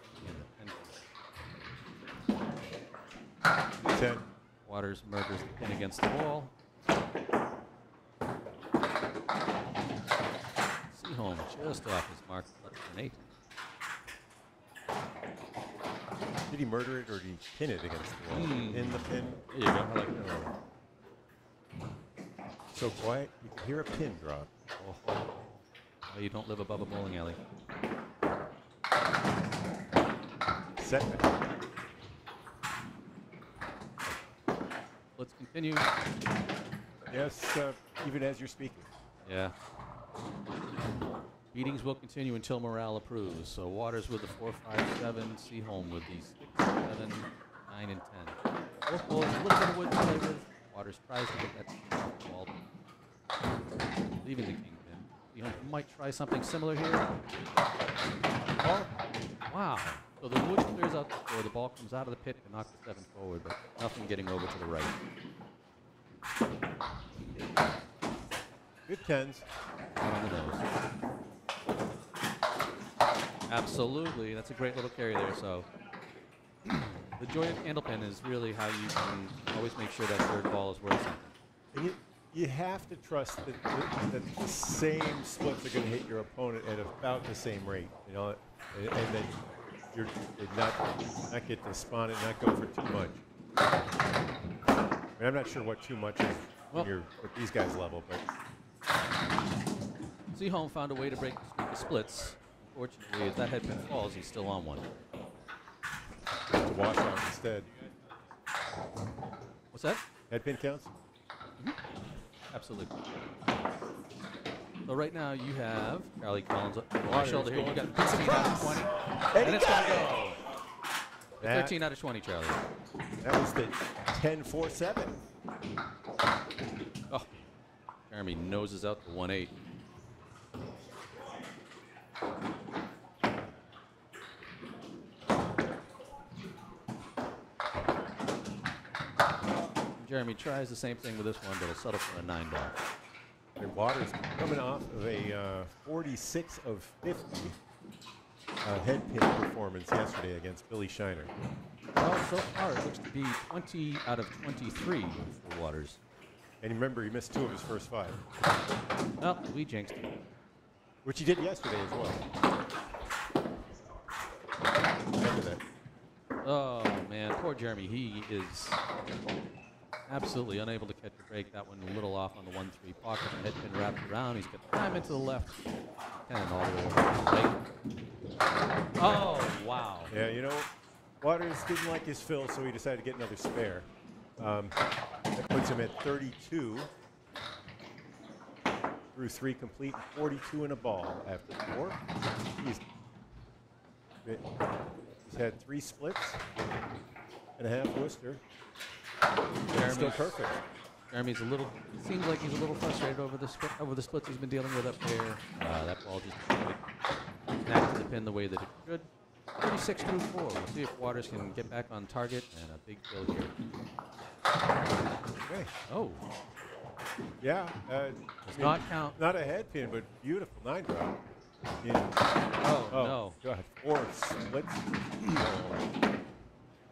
and 10. Waters murders the pin against the wall. Seaholm just off his mark, but an 8. Did he murder it or did he pin it against the wall? In the pin. There you go. I like that. So quiet, you can hear a pin drop. Oh, you don't live above a bowling alley. Setback. Let's continue. Yes, even as you're speaking. Yeah. Meetings will continue until morale approves. So Waters with the 4, 5, 7, Seaholm with the 6, 7, 9, and 10. Both bowlers a little bit of wood to play with. Waters tries to get that off the wall, leaving the kingpin. Seaholm might try something similar here. Oh, wow. So the wood clears out the floor. The ball comes out of the pit and knocks the 7 forward, but nothing getting over to the right. Good 10s. Out on the nose. Absolutely. That's a great little carry there. So the joy of Candlepin is really how you can always make sure that 3rd ball is worth something. And you have to trust that the same splits are going to hit your opponent at about the same rate, you know, and then you're not get to spawn it, not go for too much. I mean, I'm not sure what too much is when you're at these guys' level, but Seaholm found a way to break the streak of splits. Unfortunately, if that headpin falls, he's still on one. to wash out instead. What's that? Headpin counts? Absolutely. So right now you have Charlie Collins on my shoulder here. You got 13 out of 20. And it's going to go. 13 out of 20, Charlie. That was the 10-4-7. Oh, Jeremy noses out the 1-8. Jeremy tries the same thing with this one, but he'll settle for a 9 ball. And Waters coming off of a 46 of 50 headpin performance yesterday against Billy Shiner. Well, so far it looks to be 20 out of 23 for Waters. And remember, he missed 2 of his first 5. Oh, we jinxed him. Which he did yesterday as well. Remember that. Oh, man. Poor Jeremy. He is absolutely unable to catch a break. That one a little off on the 1-3 pocket. The head pin wrapped around. He's got time into the left. And all the way over to the right. Oh, wow. Yeah, you know, Waters didn't like his fill, so he decided to get another spare. That puts him at 32. Through 3 complete, 42 in a ball after 4. He's had 3 splits and a half Worcester. Still perfect. Jeremy's a little, seems like he's a little frustrated over the splits he's been dealing with up there. That ball just back to the pin the way that it should. 36 through 4. We'll see if Waters can get back on target and a big kill here. Okay. Oh. Yeah. Does not count. Not a head pin, but beautiful 9-drop. Oh, no. God. 4 splits.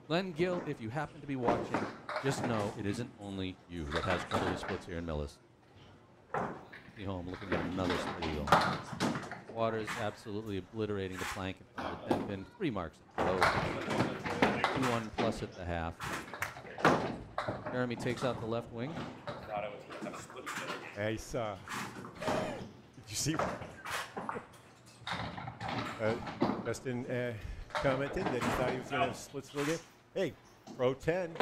Glenn Gill, if you happen to be watching, just know it isn't only you that has trouble with splits here in Millis. Seaholm looking at another split eagle. Waters absolutely obliterating the plank in front of the 10 pin. 3 marks at the low. 2-1 plus at the half. Jeremy takes out the left wing. I saw. Did you see? Justin commented that he thought he was going to have splits for again. Hey, Pro 10.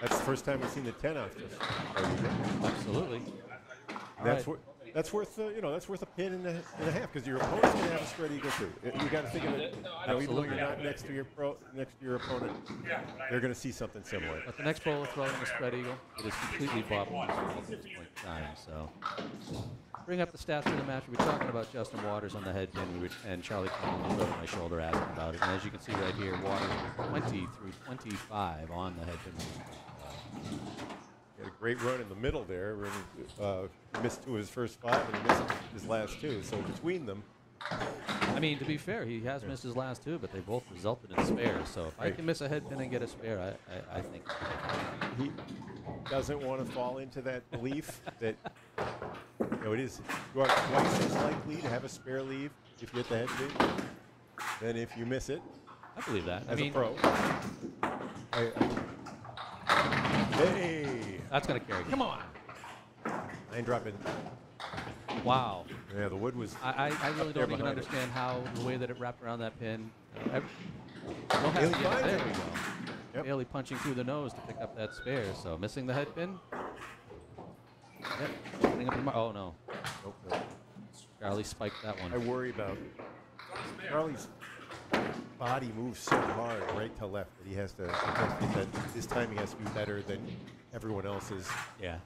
That's the first time we've seen the 10 off this. Absolutely. That's worth that's worth a pin and a half because your opponent's going to have a spread eagle too. You got to think of it. Even though you're not next to your opponent, they're going to see something similar. But the next bowler throwing the spread eagle, it is completely bobbled at this point in time. So, bring up the stats for the match. We were talking about Justin Waters on the head pin, and Charlie Conlon was over my shoulder asking about it. And as you can see right here, Waters was 20 through 25 on the head pin. He had a great run in the middle there. He missed 2 of his first 5, and he missed his last 2. So between them, I mean, to be fair, he has missed his last 2, but they both resulted in spares. So if I can miss a head pin and get a spare, I think he doesn't want to fall into that belief that it is. You are twice as likely to have a spare leave if you hit the head pin than if you miss it. I believe that. As a pro. Hey! That's going to carry. Come on! 9-drop in. Wow. Yeah, the wood was. I really don't even understand how the way that it wrapped around that pin. There we go. Yep. Daley punching through the nose to pick up that spare. So missing the head pin. Yep. Putting up the oh no. Nope. Charlie spiked that one. I worry about Charlie's body moves so hard right to left that he has to. That his timing has to be better than everyone else's. Yeah.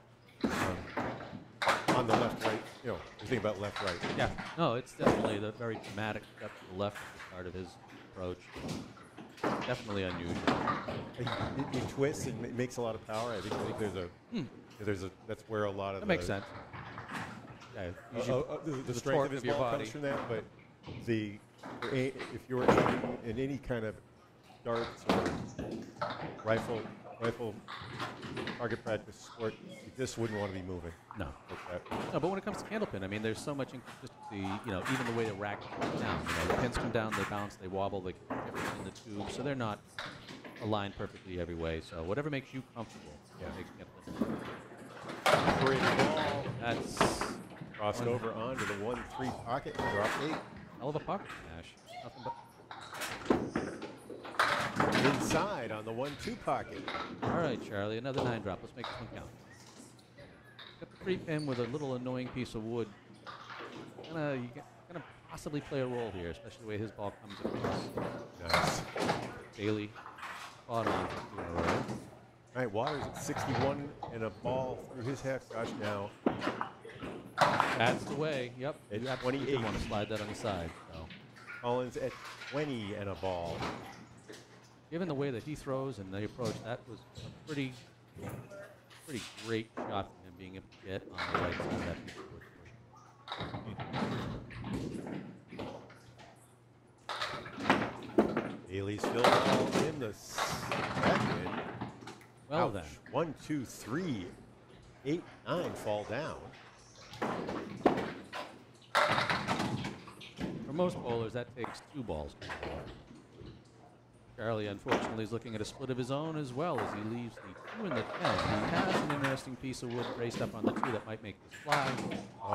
On the left, right. You think about left, right. Yeah. No, it's definitely the very dramatic step to the left at the start of his approach. Definitely unusual. He twists and it makes a lot of power. I think there's a. That's where a lot of that makes sense. Yeah. The strength of his ball comes from that, but if you're in any kind of darts or rifle target practice sport, you just wouldn't want to be moving. No. Like that. No, but when it comes to Candlepin, I mean, there's so much inconsistency, even the way the rack comes down. The pins come down, they bounce, they wobble, they get different in the tube, so they're not aligned perfectly every way. So whatever makes you comfortable makes Candlepin. Great ball. That's crossed over onto the 1-3 pocket, drop 8. Hell of a pocket smash. Nothing but inside on the 1-2 pocket. All right, Charlie, another 9-drop. Let's make this one count. Got the 3 pin with a little annoying piece of wood. Gonna possibly play a role here, especially the way his ball comes across. Nice. Daley spot on for 2 in a row. All right, Waters at 61 and a ball through his half touch now. That's the way. Yep. At You 28. want to slide that on the side. So. Collins at 20 and a ball. Given the way that he throws and the approach, that was a pretty great shot from him being able to get on the right side of that piece of wood. Daley's filled all in the second. Well Ouch. then. 1, 2, 3. 8, 9 fall down. For most bowlers, that takes 2 balls. Charlie, unfortunately, is looking at a split of his own as well as he leaves the 2 and the 10. He has an interesting piece of wood braced up on the 2 that might make this fly. Oh,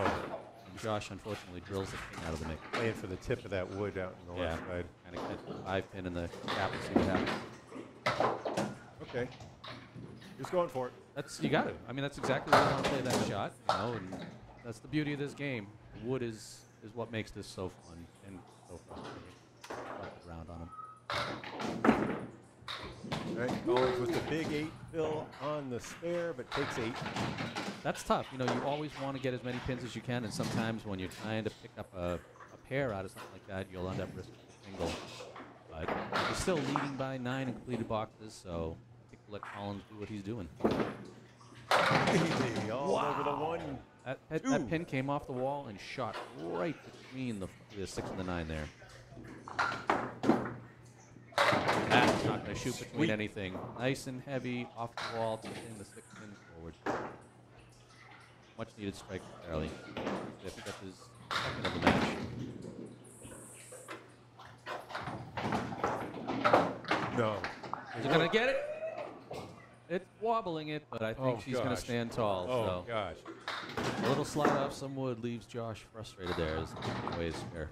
And Josh, unfortunately, drills the pin out of the mix. playing for the tip of that wood out on the left side. Kind of get the 5 pin in the cap and see what happens. Okay. Just going for it. That's, you got it. I mean, that's exactly why you want to play that shot, you know, and that's the beauty of this game. Wood is what makes this so fun and so frustrating. Round on him. All right, Collins with the big 8 fill on the spare, but takes 8. That's tough. You know, you always want to get as many pins as you can, and sometimes when you're trying to pick up a pair out of something like that, you'll end up risking a single. But he's still leading by 9 in completed boxes, so I think we'll let Collins do what he's doing. Easy, all over the 1. That pin came off the wall and shot right between the 6 and the 9 there. That's not going to shoot between anything. Nice and heavy off the wall, taking the 6 pin forward. Much needed strike for Charlie. I think that's his second of the match. No. Is he going to get it? It's wobbling it, but I think she's going to stand tall. Oh, so gosh. a little slide off some wood leaves Josh frustrated there as the way is fair.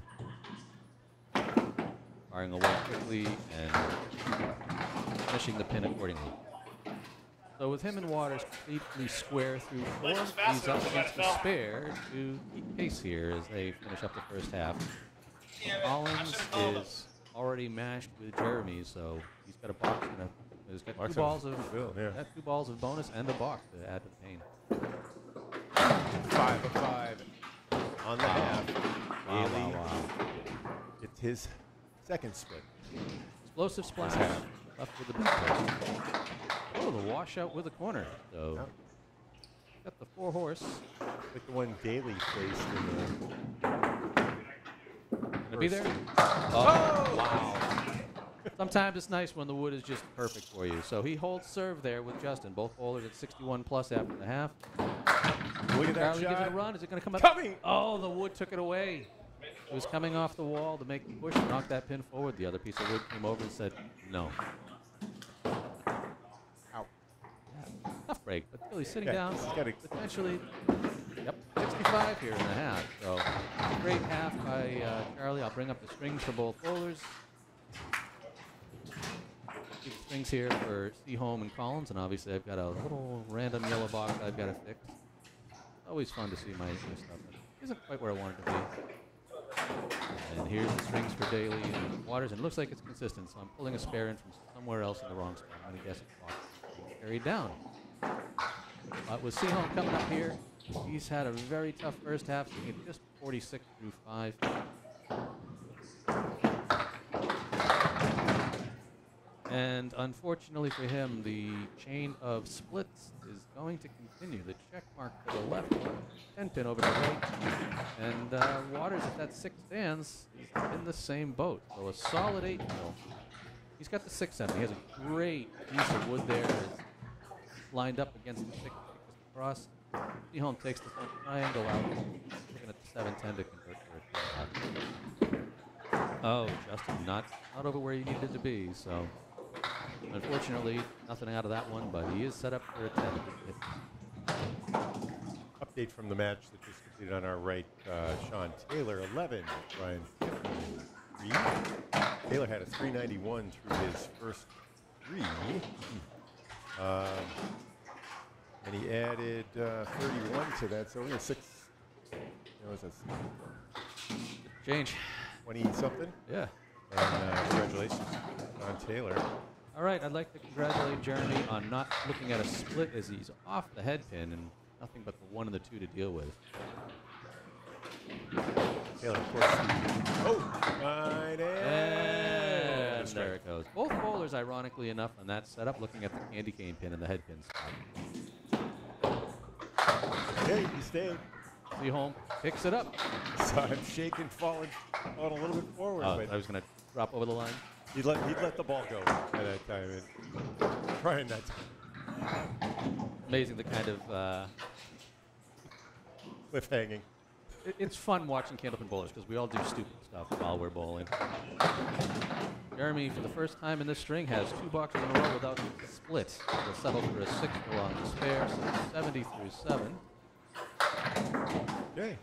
Firing away quickly and finishing the pin accordingly. So with him and Waters completely square through 4, he's up against the spare to keep pace here as they finish up the first half. Collins is already mashed with Jeremy, so he's got a box and he's got 2 balls of 2 balls of bonus and a box to add to the pain. 5 of 5 on the half. Daley. It's his second split. Explosive splash. Left with the big post. Oh, the washout with the corner. So got the 4 horse. With the one Daley faced in the Gonna be there? Oh, wow. Sometimes it's nice when the wood is just perfect for you. So he holds serve there with Justin. Both bowlers at 61 plus after the half. Look at that Charlie shot. gives it a run. Is it going to come up? Coming! Oh, the wood took it away. It was coming off the wall to make the push, knock that pin forward. The other piece of wood came over and said, no. Ow. Yeah, tough break, but really sitting down, Gotta potentially, 65 here in the half. So great half by Charlie. I'll bring up the strings for both bowlers. Big strings here for Seaholm and Collins, and obviously I've got a little random yellow box I've got to fix. Always fun to see my stuff. It isn't quite where I want it to be. And here's the strings for Daley and Waters, and it looks like it's consistent, so I'm pulling a spare in from somewhere else in the wrong spot. I'm going to guess it's box carried down. With Seaholm coming up here, he's had a very tough first half, sitting at just 46 through 5. And unfortunately for him, the chain of splits is going to continue. The check mark to the left, 10 pin over to the right. And Waters, if that 6 stands, is in the same boat. So a solid 8 mil. He's got the 6 7. He has a great piece of wood there. It's lined up against the 6 across. Seaholm takes the front triangle out. Looking at the 7-10 to convert for a 2. Oh, Justin, not over where you needed to be. So unfortunately, nothing out of that one, but he is set up for a 10. update from the match that just completed on our right. Sean Taylor, 11. Ryan Pittman, 3. Taylor had a 391 through his first 3. And he added 31 to that, so we have 6. That was a Change. 20-something. Yeah. And congratulations on Taylor. All right, I'd like to congratulate Jeremy on not looking at a split as he's off the head pin and nothing but the 1 and the 2 to deal with. Taylor, of course. And there it goes. Both bowlers, ironically enough, on that setup, looking at the candy cane pin and the head pin spot. Hey, he stayed. Seaholm picks it up. So I'm shaking, falling a little bit forward. But I was going to drop over the line. He'd let the ball go at that time. Trying not to. amazing the kind of Cliffhanging. it's fun watching Candlepin bowlers because we all do stupid stuff while we're bowling. Jeremy, for the first time in this string, has 2 boxes in a row without splits. He'll settle for a 6 on the spare, so 70 through 7. Okay.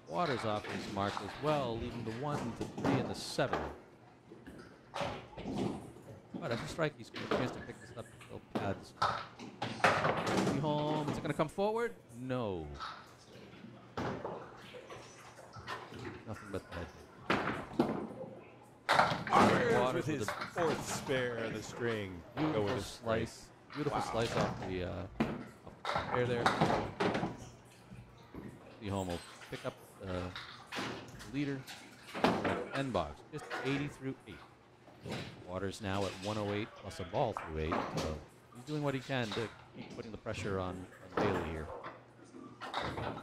Waters off his mark as well, leaving the 1, the 3, and the 7. But as a strike, he's got a chance to pick this up with little pads. Seaholm, is it going to come forward? No. Nothing but the head. Waters with his 4th spare of the string. Beautiful slice. Beautiful slice off the air there. Seaholm will pick up the leader. End box, just 80 through 8. Waters now at 108 plus a ball through 8. So he's doing what he can to keep putting the pressure on Daley here.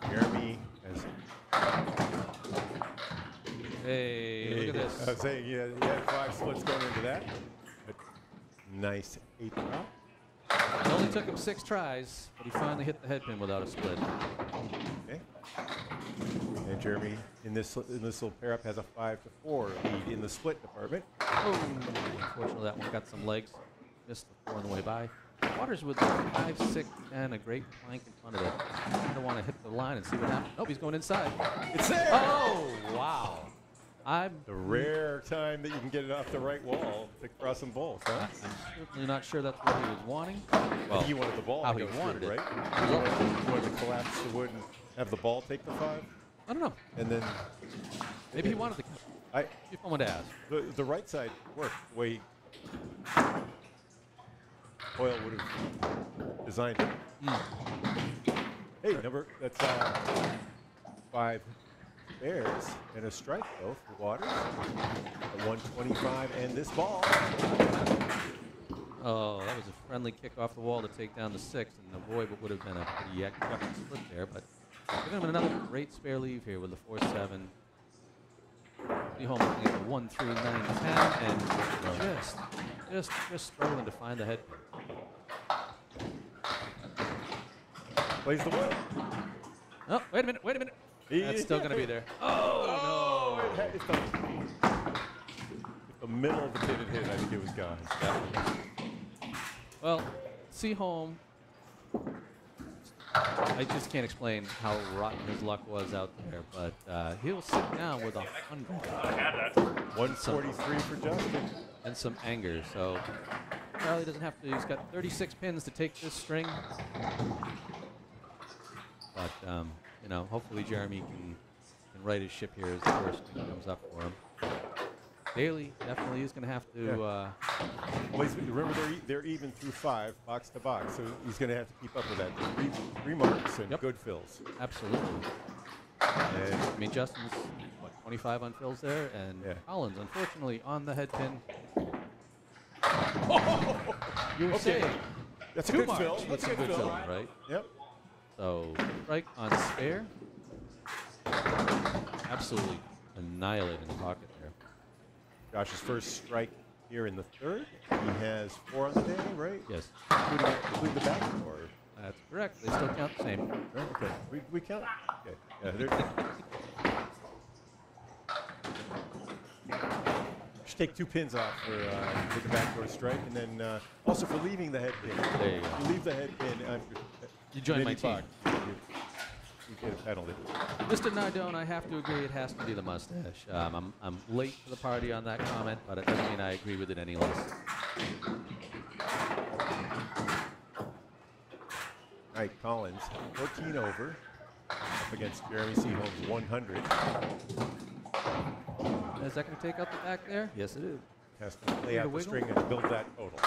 Jeremy has. Hey, look at this. I was saying, he had 5 splits going into that. But nice 8 drop. It only took him 6 tries, but he finally hit the head pin without a split. Okay. And Jeremy, in this little pair up, has a 5-4 lead in the split department. Oh, unfortunately, that one got some legs. Missed the 4 on the way by. Waters with 5, 6, and a great plank in front of it. I don't want to hit the line and see what happens. Oh, he's going inside. It's there! Oh, wow. The rare time that you can get it off the right wall to cross some balls, huh? I'm certainly not sure that's what he was wanting. Well, he wanted the ball how to he go wanted through, it. right? He wanted to collapse the wood and have the ball take the 5. I don't know. And then Maybe he wanted to. If I want to ask. The right side worked the way Hoyle would have designed it. Hey, that's 5 spares and a strike though for Waters at 125, and this ball. Oh, that was a friendly kick off the wall to take down the 6 and avoid what would have been a pretty yucky split there, but giving him another great spare leave here with the 4-7. Seaholm looking at the 1, 3, 9, 10, and just struggling to find the head pin. Plays the wood. Oh, wait a minute. That's still going to be there. Oh, no. If the middle of the pin had hit, I think it was gone. Well, Seaholm, I just can't explain how rotten his luck was out there, but he'll sit down with 100. 143 for Justin. And some anger, so Charlie doesn't have to. He's got 36 pins to take this string. But, you know, hopefully Jeremy can right his ship here as the first thing comes up for him. Daley definitely is going to have to. Well, remember, they're even through 5, box to box, so he's going to have to keep up with that. 3 marks and good fills. Absolutely. And, I mean, Justin's, what, 25 on fills there, and Collins, unfortunately, on the head pin. Oh! You were saying. That's a good fill. That's a good fill, right? Yep. So, strike on spare. Absolutely annihilating the pocket there. Josh's first strike here in the 3rd. He has 4 on the day, right? Yes. Including the back door. That's correct. They still count the same. Okay. We count. Okay. Should take 2 pins off for the backdoor strike, and then also for leaving the head pin. There you go. You leave the head pin after. You join my team. You get a penalty. Mr. Nardone, I have to agree it has to be the mustache. I'm late to the party on that comment, but it doesn't mean I agree with it any less. All right, Collins, 14 over, up against Jeremy Seaholm's 100. Is that going to take out the back there? Yes, it is. Has to play out the string and build that total.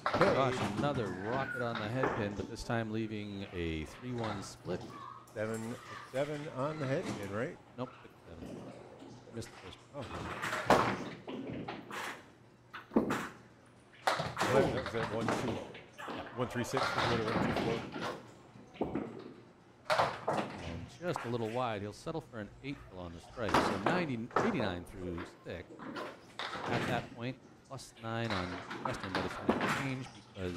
Gosh, another rocket on the head pin, but this time leaving a 3-1 split. 7 on the head pin, right? Nope, 7. Missed the first one. That was at 1, 2. 1, 3, 6. 1, 2, 4. And just a little wide. He'll settle for an 8 on the strike. So 89 through stick. At that point, +9 on Western, but it's going to change because,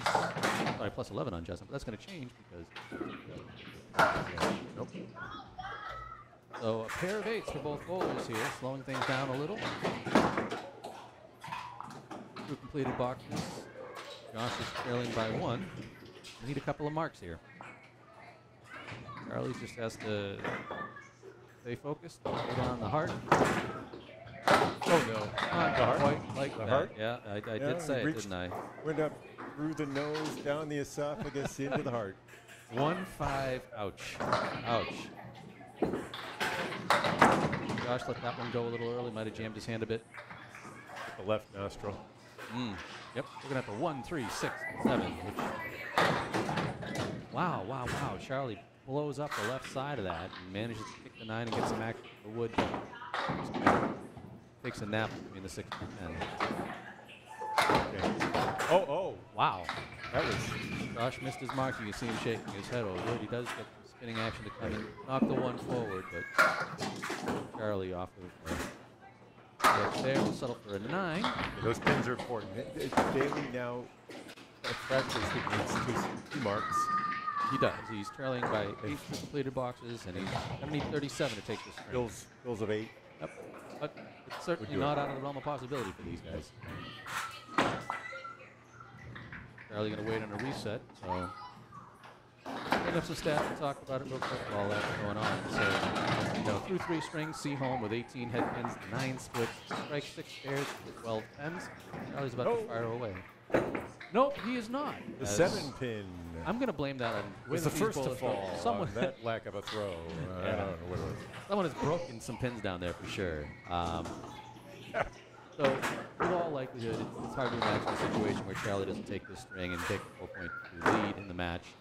sorry, plus 11 on Justin, but that's going to change because. Nope. So a pair of 8s for both bowlers here, slowing things down a little. 2 completed boxes. Josh is trailing by 1. We need a couple of marks here. Charlie just has to stay focused, stay down the heart. Oh no. Not The heart? quite like The that. heart? Yeah, I did say it, didn't I? Went up through the nose, down the esophagus, into the heart. 1-5. Ouch. Ouch. Josh let that one go a little early. Might have jammed his hand a bit. The left nostril. Yep. We're going to have to 1, 3, 6, 7. Which, wow, wow, wow. Charlie blows up the left side of that and manages to kick the 9 and get some action for wood. Takes a nap between the 6 and 10. Okay. Oh. Wow. That was. Josh missed his mark. You can see him shaking his head over it. He does get some spinning action to come and knock the 1 forward, but Charlie off of there will settle for a 9. Those pins are important. Daley now practically needs 2 marks. He does. He's trailing by 8 completed boxes, and he's going to need 37 to take this string. Bills of 8. Yep. But it's certainly not out of the realm of possibility for these guys. Charlie going to wait on a reset, so bring up some stats and talk about it real quick while that's going on. So, through 3 strings, Seaholm with 18 head pins, 9 splits, strike 6 pairs with 12 pens. Charlie's about to fire away. Nope, he is not. The 7 pin. I'm going to blame that on was the first to fall. Someone that lack of a throw. I don't know what it was. Someone has broken some pins down there for sure. So, with all likelihood, it's hard to imagine a situation where Charlie doesn't take this string and take a 4-point lead in the match.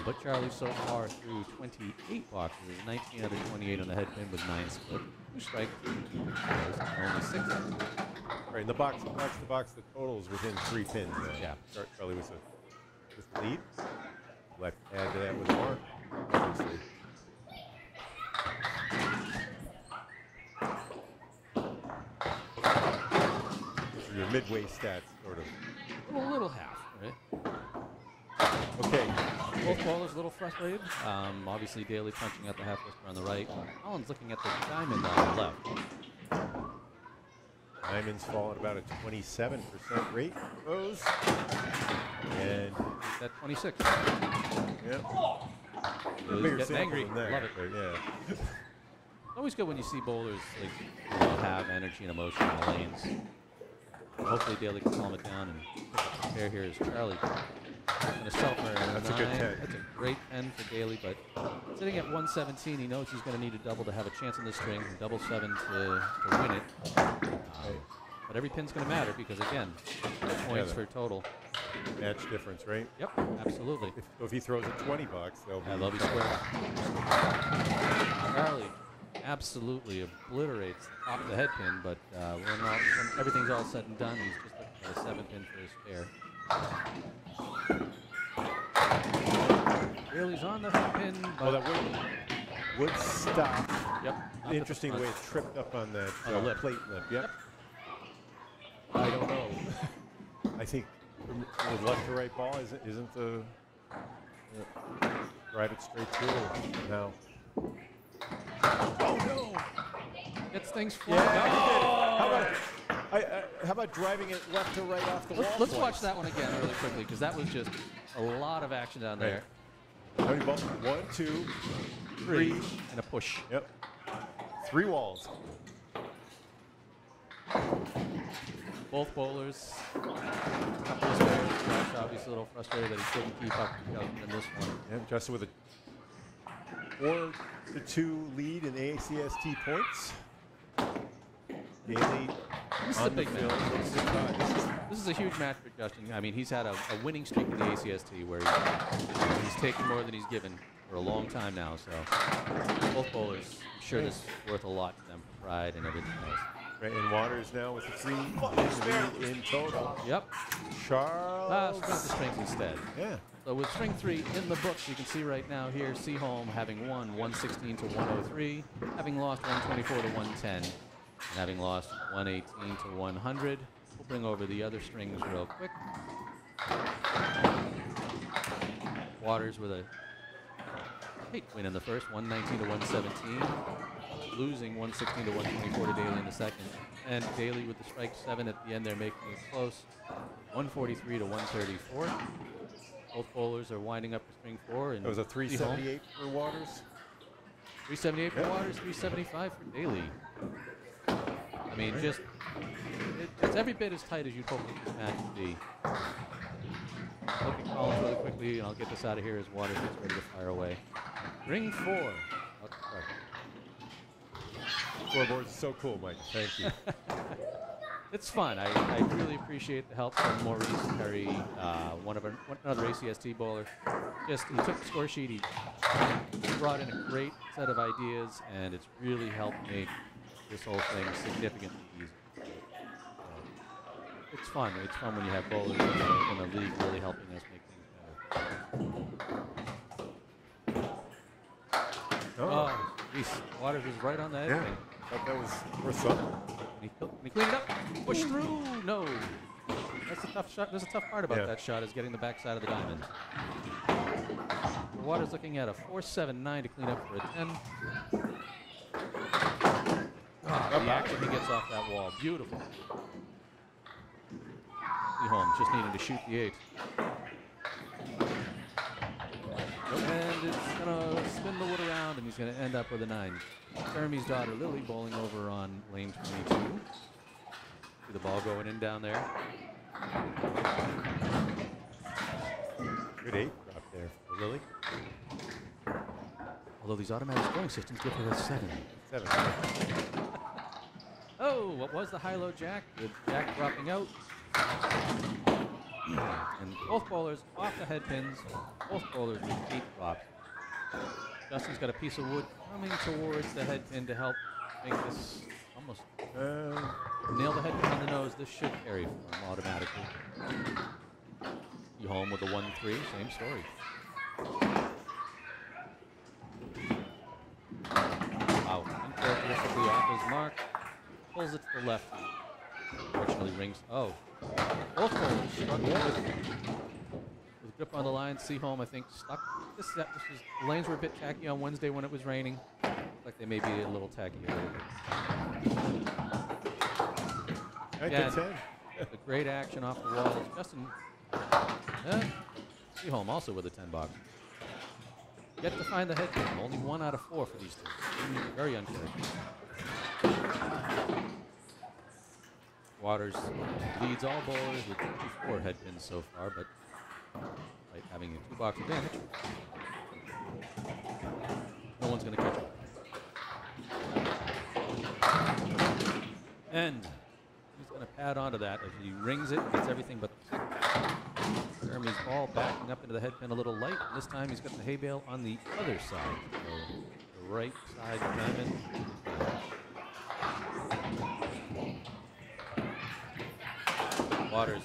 But Charlie so far through 28 boxes, 19 out of 28 on the head pin with 9 split. 2 strikes, only 6. Right, in the box, the total is within 3 pins. Yeah. Charlie with the lead. Let's add to that with more, obviously. So your midway stats, sort of. A little half, right? Okay. Both bowlers a little frustrated. Obviously, Daley punching out the half whisper on the right. Collins looking at the diamond on the left. Diamond's fallen about a 27% rate. Rose. And that 26. Yep. Daley's getting angry. That, Love it. Yeah. Always good when you see bowlers have energy and emotion in the lanes. Hopefully, Daley can calm it down and pick up the pair here as Charlie. Going to sell for a 9. That's a good 10. That's a great 10 for Daley, but sitting at 117, he knows he's going to need a double to have a chance on this string, and double 7 to win it. But every pin's going to matter because, again, points for total. Match difference, right? Yep, absolutely. If he throws a 20 bucks, they'll be square. Charlie absolutely obliterates the top of the head pin, but when everything's all said and done, he's just looking for a 7 pin for his pair. Daley's on the head pin, but that would stop. Yep. Interesting way it tripped up on that plate lip. Yep. I don't know. I think with left to right ball isn't the drive it straight through now. Oh no! Gets things flying. Yeah, how about driving it left to right off the wall? Let's watch that one again really quickly because that was just a lot of action down there. How many balls? 1, 2, 3, and a push. Yep. 3 walls. Both bowlers. A couple of spares. Josh obviously a little frustrated that he couldn't keep up in this one. Yeah, Justin with a 4-2 lead in ACST points. Daley. This is a big match. This is a huge match for Justin. I mean, he's had a winning streak in the ACST where he's taken more than he's given for a long time now. So both bowlers, I'm sure this is worth a lot to them for pride and everything else. Right, and Waters now with the 3 lead in total. Yep. Charles. Split the strings instead. Yeah. So with string 3 in the books, you can see right now here, Seaholm having won 116 to 103, having lost 124 to 110, and having lost 118 to 100. We'll bring over the other strings real quick. Waters with a tight win in the first, 119 to 117. Losing 116 to 124 to Daley in the second. And Daley with the strike 7 at the end there, making it close, 143 to 134. Both bowlers are winding up for string 4. And it was a 378 for Waters. 378 for Waters, 375 for Daley. I mean, just it's every bit as tight as you'd hope this match would be. Look at Collins really quickly, and I'll get this out of here as Waters gets ready to fire away. Ring 4. Scoreboard is so cool, Mike. Thank you. It's fun. I really appreciate the help from Maurice Perry, another ACST bowler. He took the score sheet, he brought in a great set of ideas, and it's really helped make this whole thing significantly easier. It's fun. It's fun when you have bowlers in the league really helping us make things better. Oh, geez. Waters was right on that thing. Thought that was worth something. Can he clean it up? Push through. No. That's a tough shot. There's a tough part about that shot is getting the backside of the diamond. Waters looking at a 4.79 to clean up for a 10. The action he gets off that wall. Beautiful. Seaholm just needing to shoot the 8. And it's going to spin the wood around, and he's going to end up with a 9. Jeremy's daughter, Lily, bowling over on lane 22. See the ball going in down there. Good 8 drop there for Lily. Although these automatic scoring systems give her a 7. 7. Oh, what was the high-low jack? With Jack dropping out. And both bowlers off the head pins. Both bowlers with 8 drops. Justin's got a piece of wood coming towards the head pin to help make this almost nail the head pin on the nose. This should carry for him automatically. Seaholm with a 1-3, same story. Wow, uncharacteristically off his mark. Pulls it to the left. Fortunately rings. Oh. Both bowlers struggling with grip on the line. Seaholm, I think, stuck. The lanes were a bit tacky on Wednesday when it was raining. Looks like they may be a little tacky. Again, the great action off the walls. Justin. Seaholm also with a 10 box. Yet to find the head pin. Only 1 out of 4 for these two. Very uncharacteristic. Waters leads all bowlers with 54 head pins so far, but despite having a 2-box advantage, no one's going to catch up. And he's going to pad onto that as he rings it, gets everything but the 6. Jeremy's ball backing up into the head pin a little light. This time he's got the hay bale on the other side, so the right side diamond. Waters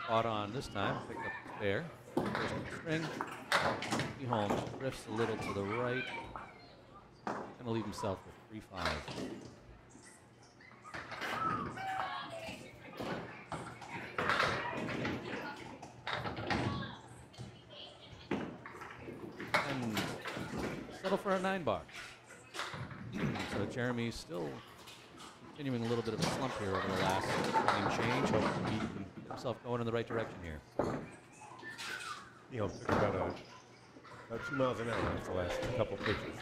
spot on this time, picked up the spare. First string. Seaholm drifts a little to the right. Gonna leave himself with 3-5. And settle for a 9-box. So Jeremy's still continuing a little bit of a slump here over the last game change. Hopefully he can get himself going in the right direction here. You know, took about 2 miles an hour after the last couple pitches.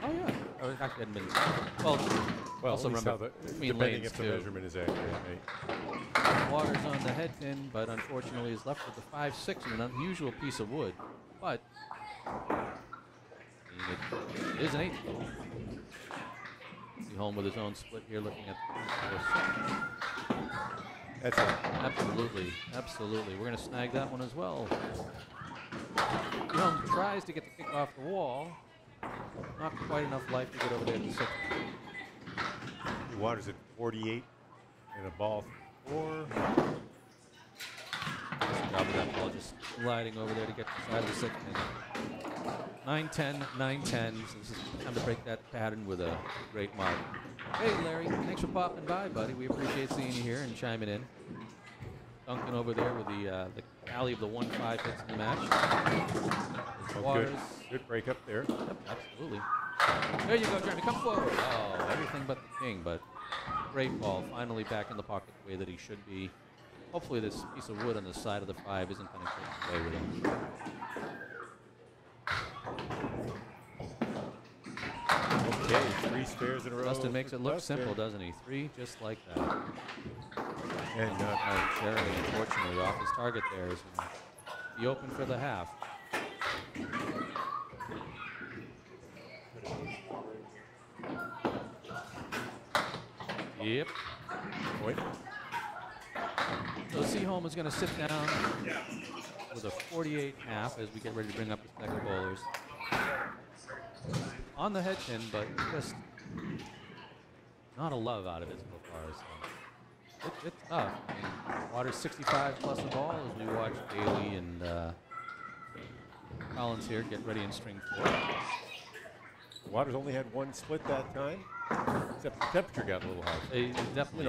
Oh yeah. Oh, it actually hadn't been. Well, also remember between depending lanes if the too. measurement is accurate, right? Waters on the head pin, but unfortunately is left with the 5-6 and an unusual piece of wood. But it is an 8. Seaholm with his own split here, looking at the That's it. Absolutely, absolutely. We're going to snag that one as well. Seaholm tries to get the kick off the wall. Not quite enough life to get over there to 6. Waters at 48 and a ball 4. Job of that ball just sliding over there to get inside the 6 pin. 9-10, 9-10. So this is time to break that pattern with a great mark. Hey, Larry, thanks for popping by, buddy. We appreciate seeing you here and chiming in. Duncan over there with the tally of the 1-5 hits in the match. Oh, Waters. good break up there. Yep, absolutely. There you go, Jeremy. Come forward. Oh, everything but the king, but great ball. Finally back in the pocket the way that he should be. Hopefully this piece of wood on the side of the 5 isn't going to get away with him. Okay, 3 spares in a row. Dustin makes for it look Dustin. simple, doesn't he? 3 just like that. And Jeremy, unfortunately, off his target there is going to be open for the half. Yep. point. So Seaholm is going to sit down with a 48 half as we get ready to bring up the second bowlers. On the head pin, but just not a love out of it so far. So it's tough. I mean, Waters 65 plus the ball as we watch Daley and Collins here get ready in string 4. Waters only had 1 split that time, except the temperature got a little high. They definitely.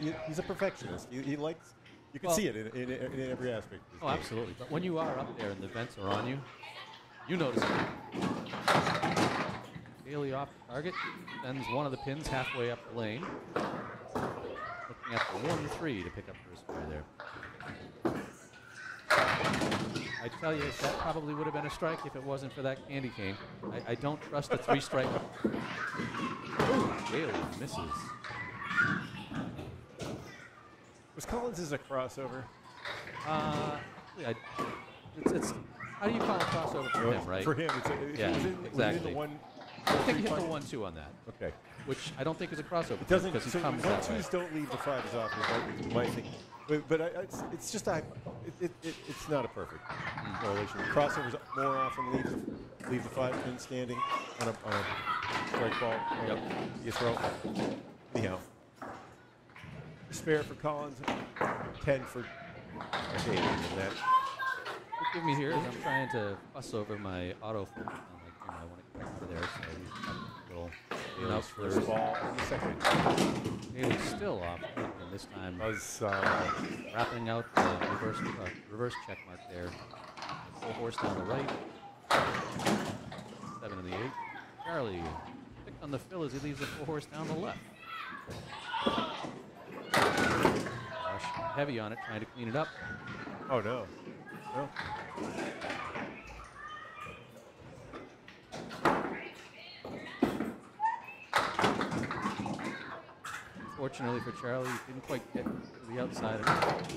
You know, he's a perfectionist. He likes. You can see it in every aspect. Of his Oh, game. absolutely. But when you are up there and the vents are on you, you notice it. Daley off the target, sends one of the pins halfway up the lane. Looking at the 1-3 to pick up first square there. I tell you, that probably would have been a strike if it wasn't for that candy cane. I don't trust the 3-strike. Ooh, Daley misses. Was Collins a crossover? Yeah, it's how do you call a crossover for him, right? For him, it's Yeah, exactly. The one. I think he hit the 1-2 on that, Okay. which I don't think is a crossover. It doesn't. because he So comes that way. 1-2s don't leave the 5s off. Is my thing. But it's just it's not a perfect correlation. Crossovers more often leave the 5 pin standing on a strike ball. Yep. You throw. Anyhow. Spare for Collins, 10 for Daley, and that. Forgive me here as I'm trying to fuss over my autofocus on my camera. I want to get back to there, so he's got a little Daley's first ball in the second. Daley's still off, and this time Was wrapping out the reverse check mark there. 4 horse down the right, 7 in the 8. Charlie picked on the fill as he leaves the 4 horse down the left. Josh heavy on it, trying to clean it up. oh no. No. Fortunately for Charlie, he didn't quite get to the outside of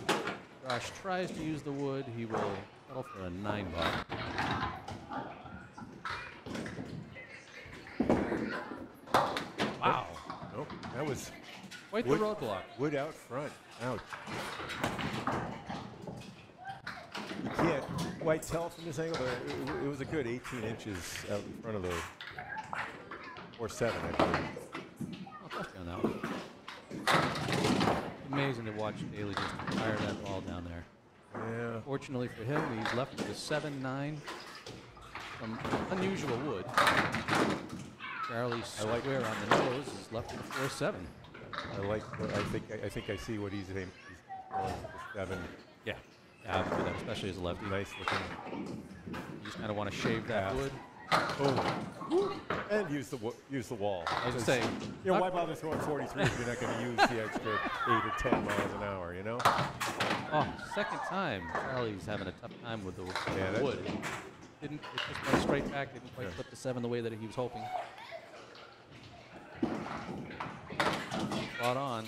it. Josh tries to use the wood. He will settle for a 9 ball. Wow. Nope. That was Quite the wood, roadblock. wood out front. Ouch. You can't quite tell from this angle, but it was a good 18 inches out in front of the 4-7, I believe. Oh, touchdown that one. Amazing to watch Daley just fire that ball down there. Yeah. Fortunately for him, he's left with a 7-9 from unusual wood. Charlie square on the nose is left with a 4-7. I think I see what he's aiming. He's going for the 7. Yeah, for that, especially as a lefty. Nice looking. You just kind of want to shave that wood. Boom. And use the wall. I was saying, You know, why bother throwing 43 if you're not going to use the extra 8 or 10 miles an hour, you know? oh, second time, Charlie's having a tough time with the Yeah, wood. It just went straight back, didn't quite flip the 7 the way that he was hoping. Spot on.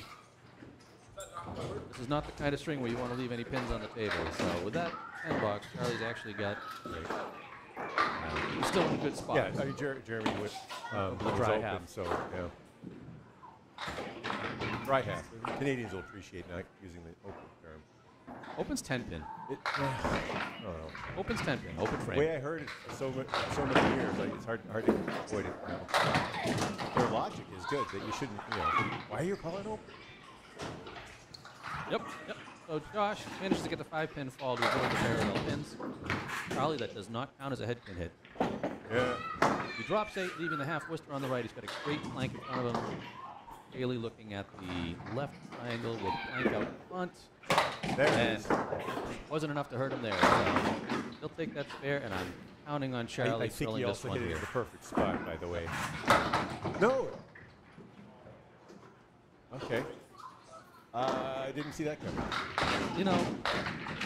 This is not the kind of string where you want to leave any pins on the table. So with that 10 box, Charlie's actually got he's still in a good spot. Yeah, I mean, Jeremy was dry open, half. so yeah. Dry half. Canadians will appreciate not using the open term. Opens 10 pin. I don't know. Opens 10 pin. Open The frame. way I heard it so many years, like, it's hard to avoid it now. Their logic is good that you shouldn't, you know, why are you calling open? Yep. So Josh managed to get the 5-pin fall to avoid the parallel pins. Charlie, that does not count as a head pin hit. Yeah. He drops 8, leaving the half Worcester on the right. He's got a great flank in front of him. Daley looking at the left triangle with flank out front. There it And is. wasn't enough to hurt him there. So he'll take that spare, and I'm counting on Charlie I think throwing he this also one hit it here. in the perfect spot, by the way. No. Okay. I didn't see that coming. You know,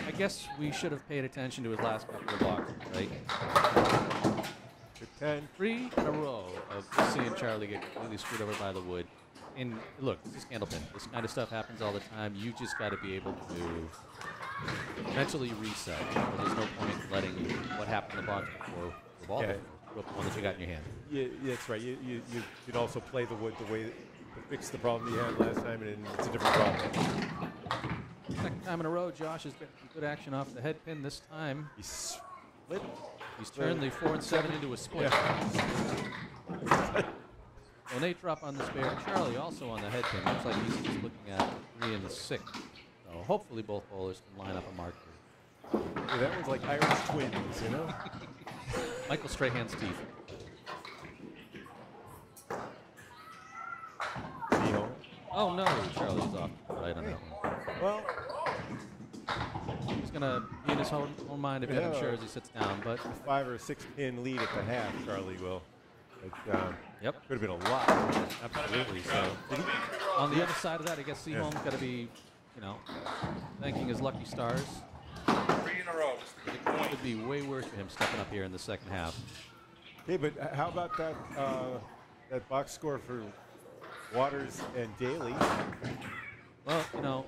I guess we should have paid attention to his last couple of boxes, right? Good 10. 3 in a row of seeing Charlie get completely screwed over by the wood. And look, this is Candlepin. This kind of stuff happens all the time. You just got to be able to mentally reset. There's no point letting what happened in the box before revolve the one that you got in your hand. Yeah, that's right. You could also play the wood the way to fix the problem you had last time, and it's a different problem. Second time in a row, Josh is getting some good action off the head pin. This time, He split. he's turned the 4 and 7 into a split. Yeah. So an 8 drop on the spare. Charlie also on the head pin. Looks like he's just looking at 3 and 6. So hopefully both bowlers can line up a mark here. Yeah, that one's like Irish twins, you know? Michael Strahan's teeth. Seaholm. Oh no, Charlie's off right on that one. Well, He's going to be in his own mind a bit, I'm sure, as he sits down. But 5 or 6 pin lead at the half, Charlie will. But, yep, could have been a lot. absolutely. So on the other side of that, I guess Seaholm's got to be, you know, thanking his lucky stars. 3 in a row. It could be way worse for him stepping up here in the second half. Hey, but how about that that box score for Waters and Daley? Well, you know,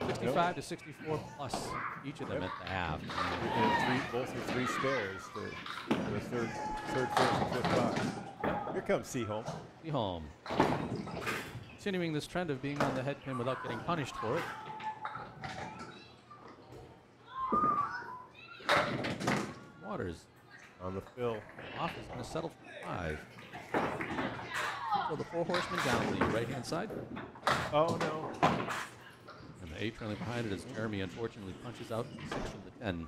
65 to 64 plus each of them at the half. And both with 3 spares for the third, fourth, and fifth box. Here comes Seaholm. Seaholm. Continuing this trend of being on the head pin without getting punished for it. Waters On the fill. off is going to settle for 5. So the 4 horsemen down the right-hand side. Oh, no. And the 8 trailing behind it as Jeremy unfortunately punches out 6 from the 10.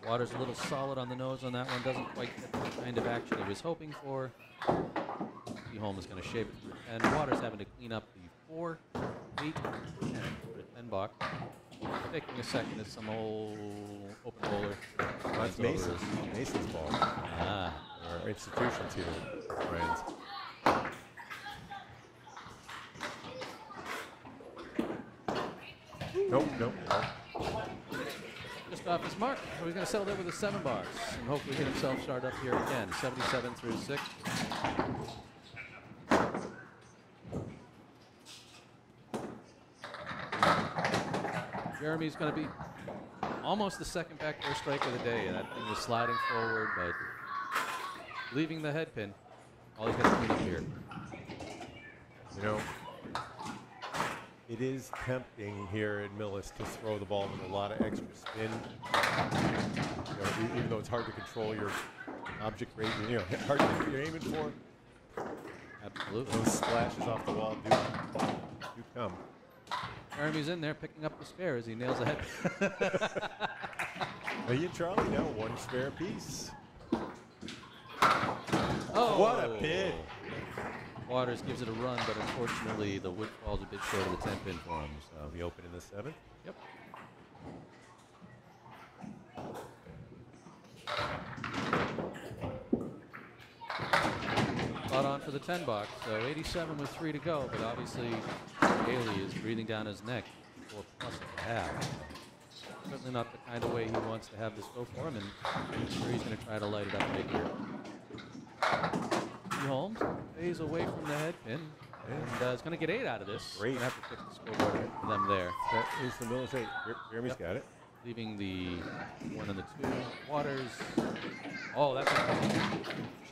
Waters a little solid on the nose on that one. Doesn't quite get the kind of action he was hoping for. Seaholm is going to shape it for 10. Waters having to clean up the 4, 8, 10 for a 10 box. Taking a second as some old open bowler. That's Mason's Mason's ball. Ah. Our institutions here, friends. Nope. Just off his mark. So he's going to settle there with a 7 box and hopefully get himself started up here again. 77 through 6. Jeremy's going to be almost the second backdoor strike of the day. That thing was sliding forward, but leaving the head pin. All he's got to clean up here. You know, it is tempting here at Millis to throw the ball with a lot of extra spin. You know, even though it's hard to control your object rate, you know, hard to get what you're aiming for. Absolutely. Those splashes off the wall do come. Jeremy's in there picking up the spare as he nails the head. Are you and Charlie? No, 1 spare piece. Oh! What a pin! Waters gives it a run, but unfortunately the wood falls a bit short of the 10 pin for him. So We open in the 7th. yep. Spot on for the 10 box. So 87 with 3 to go, but obviously Daley is breathing down his neck. 4 plus at the half. Certainly not the kind of way he wants to have this go for him, and I'm sure he's going to try to light it up big here. Holmes stays away from the head pin and is going to get 8 out of this. Great. Going to have to fix the scoreboard for them there. That is the Millis 8. Jeremy's got it. Leaving the 1 and the 2. Waters. Oh, that's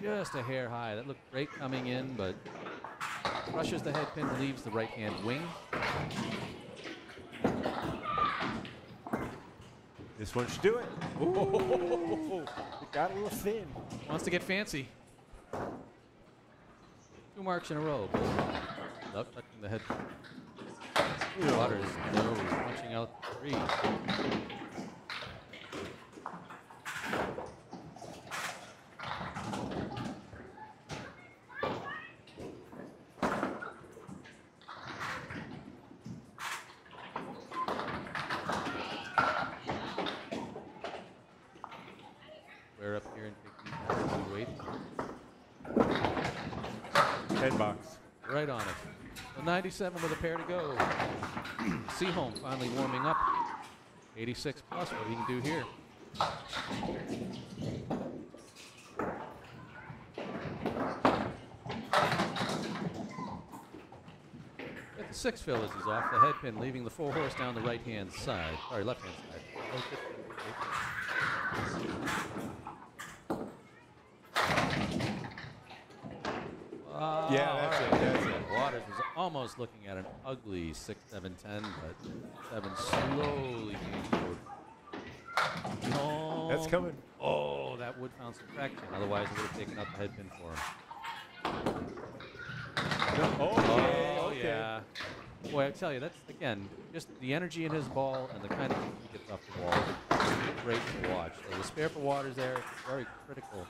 just a hair high. That looked great coming in, but crushes the head pin, leaves the right hand wing. This one should do it. Ooh. It got a little thin. Wants to get fancy. 2 marks in a row. Without touching the head. Waters, no, punching out 3. box. Right on it. So 97 with a pair to go. Seaholm finally warming up. 86 plus, what he can do here. Get the 6 fill as he's off the head pin, leaving the 4 horse down the right-hand side. Sorry, left-hand side. Yeah, that's it. That's it. Waters was almost looking at an ugly 6, 7, 10, but 7 slowly came forward. No. That's coming. Oh, that would found some traction. Otherwise, it would have taken out the head pin for him. Okay. Yeah. Boy, I tell you, that's, again, just the energy in his ball and the kind of kick he gets off the wall. Great to watch. So the spare for Waters there, very critical.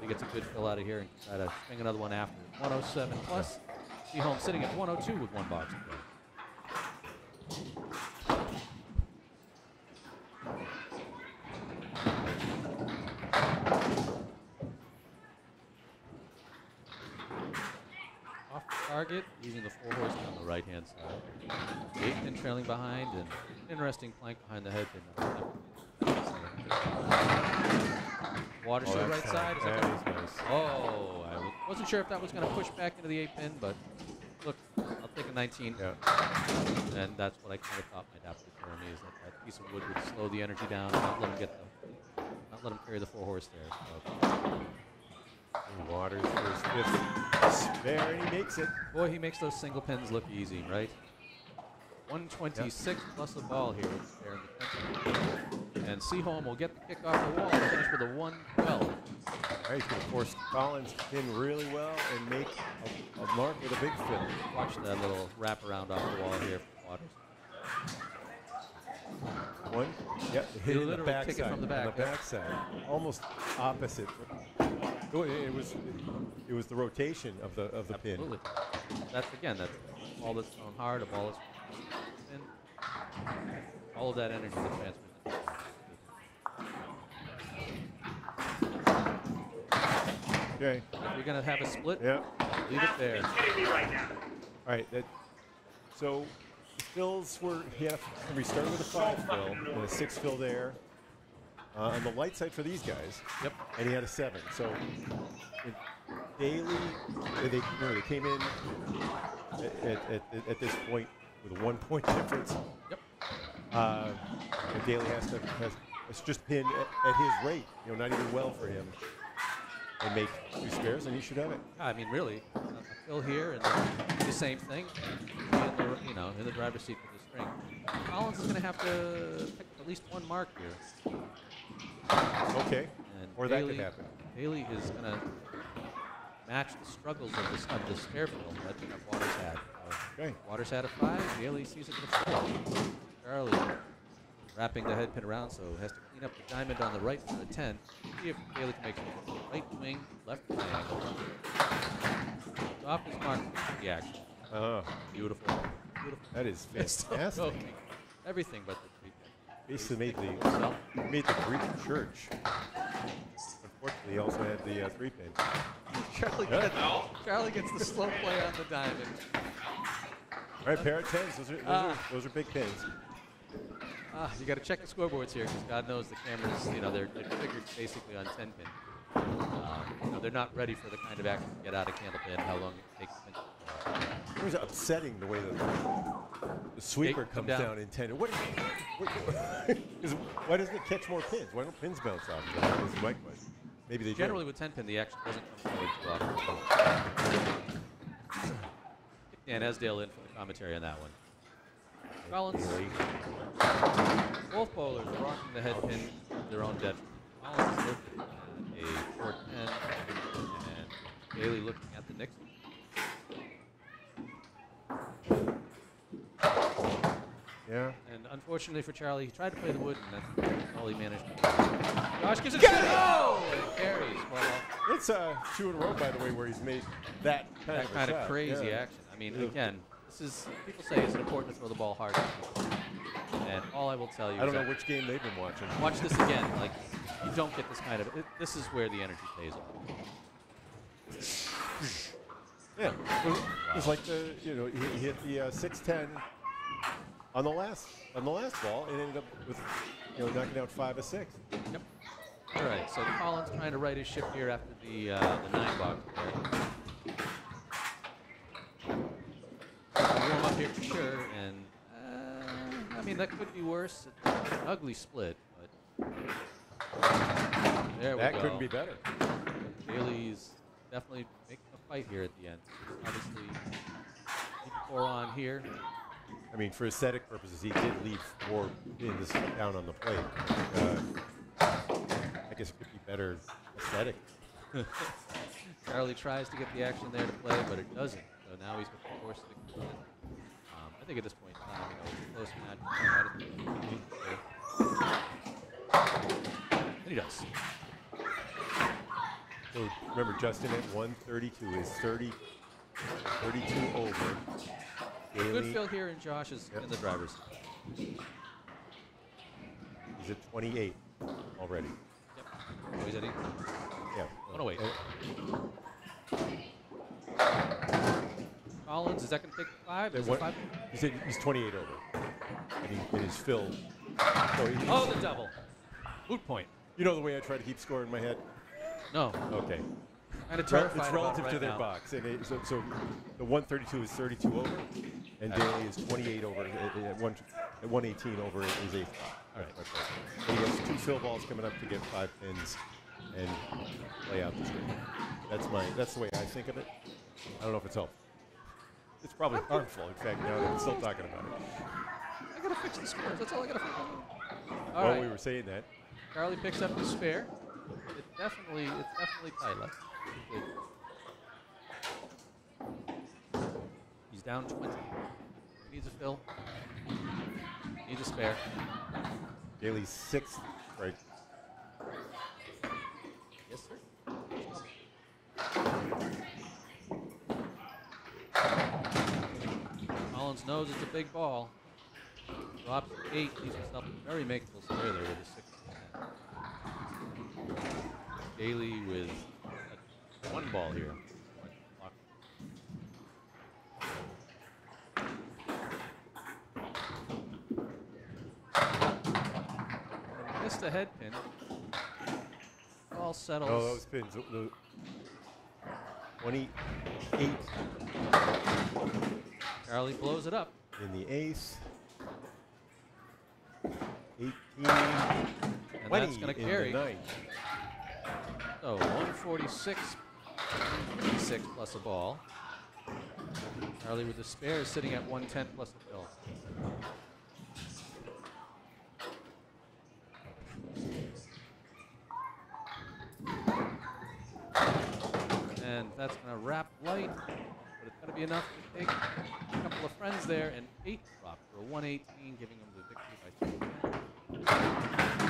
He gets a good fill out of here and try to swing another one after. 107 plus. Seaholm sitting at 102 with 1 box to go. Off the target, using the 4 horse on the right-hand side. 8 pin trailing behind, and interesting plank behind the head pin. Water show right side. That is nice. Oh, I wasn't sure if that was going to push back into the 8 pin, but look, I'll take a 19. Yeah. And that's what I kind of thought might happen for me, is that that piece of wood would slow the energy down and not let him not let him carry the 4 horse there. So. And Waters first 5th spare, and he makes it. Boy, he makes those single pins look easy, right? 126 plus a ball here with spare in the 10th. And Seaholm will get the kick off the wall and finish with a 112. All right, he's going to force Collins to pin really well and make a mark with a big fill. Watch that little wrap around off the wall here for Waters. One, yep, hit it in the back kick it side. from the back. On the back side, almost opposite. It was the rotation of the Absolutely. pin. That's again, that's a ball that's thrown hard, a ball that's in. All of that energy that transfers. Okay. If you're going to have a split, Yeah. leave it there. All right. So the fills were, we started with a 5 fill and a 6 fill there. On the light side for these guys. Yep. And he had a 7. So Daley, they came in at this point with a 1 point difference. Yep. And Daley has just pin at his rate, not even well for him, and make 2 spares, and he should have it. I mean, really, a fill here and do the same thing. In the driver's seat with the string. Collins is going to have to pick at least 1 mark here. Okay. And Or that could happen. Daley is going to match the struggles of the spare fill that Waters had. Okay. Waters had a 5. Daley sees it with a 4. Charlie wrapping the head pin around, so has to clean up the diamond on the right for the 10. See if Daley can make it. Right wing, left wing. Off his mark, the action. Beautiful. Beautiful. That is fantastic. Okay. Everything but the 3 pin. Basically made the Greek church. Unfortunately, he also had the 3 pin. Charlie gets the slow play on the diamond. All right, pair of 10s. Those are big pins. You got to check the scoreboards here because God knows the cameras, they're figured basically on 10 pin. They're not ready for the kind of action to get out of Candlepin, how long it takes. It was upsetting the way the sweeper comes down in 10. Why doesn't it catch more pins? Why don't pins bounce off? That is my question. Maybe they Generally do. with 10 pin, the action doesn't come forward too often. Dan Esdale in for the commentary on that one. Collins. Both bowlers are rocking the head pin of their own detriment. Collins is looking at a 410, and Daley looking at the Nixon. Yeah. And unfortunately for Charlie, he tried to play the wood, and that's all he managed to do. Josh gives it a go! And carries. Well, It's 2 in a row, by the way, where he's made that kind of crazy action. I mean, again, people say it's important to throw the ball hard. And all I will tell you I don't know which game they've been watching. watch this again. Like, you don't get this kind of... this is where the energy pays off. Yeah, it was like the he hit the 610 on the last ball and ended up with knocking out 5 of 6. Yep. All right, so Collins trying to right his ship here after the 9 box there. Warm up here for sure, and I mean that could be worse. It's an ugly split, but there we go. That couldn't be better. Daley's definitely making a fight here at the end. Obviously, 4 on here. I mean, for aesthetic purposes, he did leave 4 pins down on the plate. I guess it could be better aesthetic. Charlie tries to get the action there to play, but it doesn't. So now he's got 4 sticks. I think at this point in time, it's a close match. And he does. So remember, Justin at 132 is 32 over. Daley, Good fill here, and Josh is in the driver's seat. He's at 28 already. Yep. Oh, he's at 8. Yeah. 108. Collins, is that going to take 5? Is it 5? He's 28 over. And in his fill. Oh, the double. Moot point. You know the way I try to keep score in my head? No. Okay. Kind of terrified It's about relative it to right their now. box. And so the 132 is 32 over, and Daley is 28 over. At 118 over is 8. All right. And he has 2 fill balls coming up to get 5 pins and lay out the stream. That's the way I think of it. I don't know if it's helpful. It's probably harmful. In fact, now that I'm still talking about it. I got to fix the scores. That's all I got to fix. All Well, right. we were saying that. Charlie picks up the spare. It's definitely tight left. He's down 20. Needs a fill. Needs a spare. Daley's 6th, right? Yes, sir. Collins knows it's a big ball. Drops 8. Leaves himself a very makeable spare there with a 6. Daley with a 1 ball here. Missed a head pin. Ball settles. Oh, those pins. 28 Charlie blows it up. in the ace. 18. And 20 that's going to in carry. the 9. So 146, 56 plus a ball. Charlie with the spare is sitting at 110 plus a fill. And that's going to wrap light, but it's going to be enough to take a couple of friends there. And 8 drop for a 118, giving him the victory by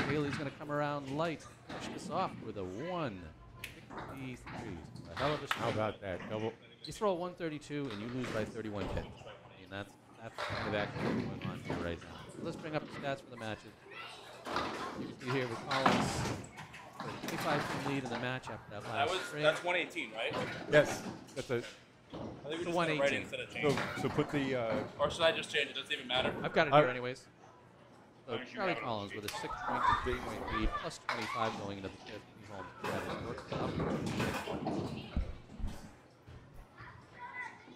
2. Daley's going to come around light, push this off with a 153. A hell of a How about that? Double. You throw a 132 and you lose by 31 pins. I mean, that's the kind of action that's going on here right now. So let's bring up the stats for the matches. You can see here with Collins, a 25-pin lead in the match after that last string. That's 118, right? Yes. That's a. I think we're The just gonna write it 118. instead of change. So put the. Or should I just change it? Doesn't even matter. I've got it here anyways. So Long as you Charlie have it. Collins with a 6.3 lead plus 25 going into the fifth. Seaholm that is worked out.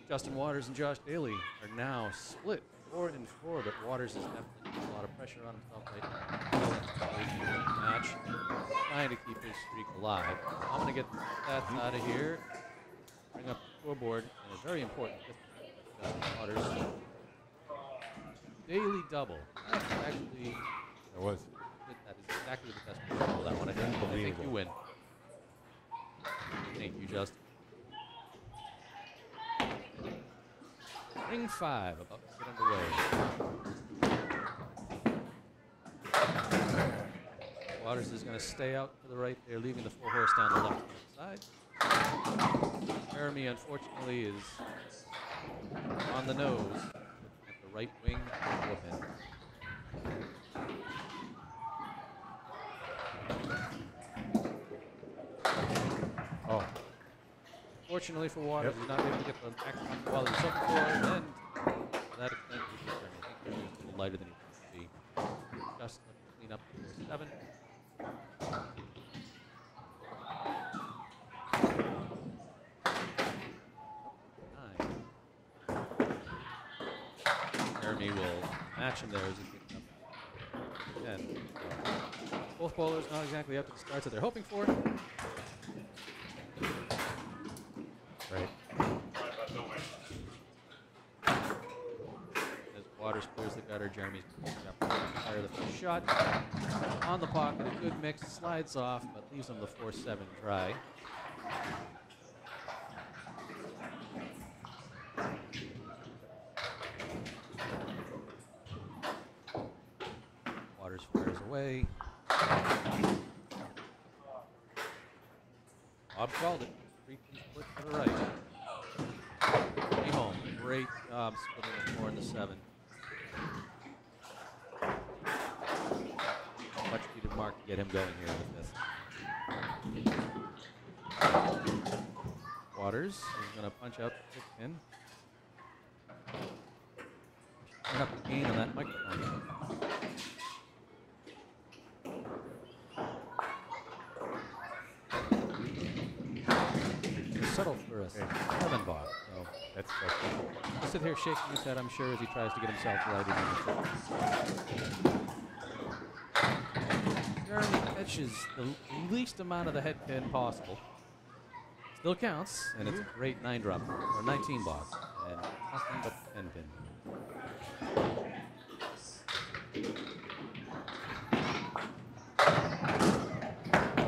Justin Waters and Josh Daley are now split 4-4, but Waters is definitely putting a lot of pressure on himself right now. Match, trying to keep his streak alive. I'm going to get the stats out of here, bring up the scoreboard, and a very important Justin Waters. Daley double. That's actually, It was. that is exactly the best way to that one. I think you win. Thank you, Justin. Ring 5 about to get underway. Waters is going to stay out to the right there, leaving the 4-horse down the left side. Jeremy, unfortunately, is on the nose at the right wing bullpen. Oh. Unfortunately for Waters, he's not able to get the maximum quality he's looking for, and to that extent, I think he's a little lighter than he wants to be. Just looking to clean up for 7. Jeremy will match him there as he picks up 10. Both bowlers not exactly up to the starts that they're hoping for. Right. As Waters clears the gutter, Jeremy's fire the first shot. On the pocket, a good mix, slides off, but leaves him the 4-7 dry. Waters fires away. Bob called it. 3-2 split to the right. Seaholm, great job splitting the 4 and the 7. Much needed mark to get him going here with this. Waters is going to punch out the 6 pin. Turn up the gain on that microphone. Settle for a 7 bob. So That's he'll sit here shaking his head, I'm sure, as he tries to get himself righted in the Jeremy catches the least amount of the head pin possible. Still counts, and it's a great 9 drop, or 19 bob, and nothing but 10 pin.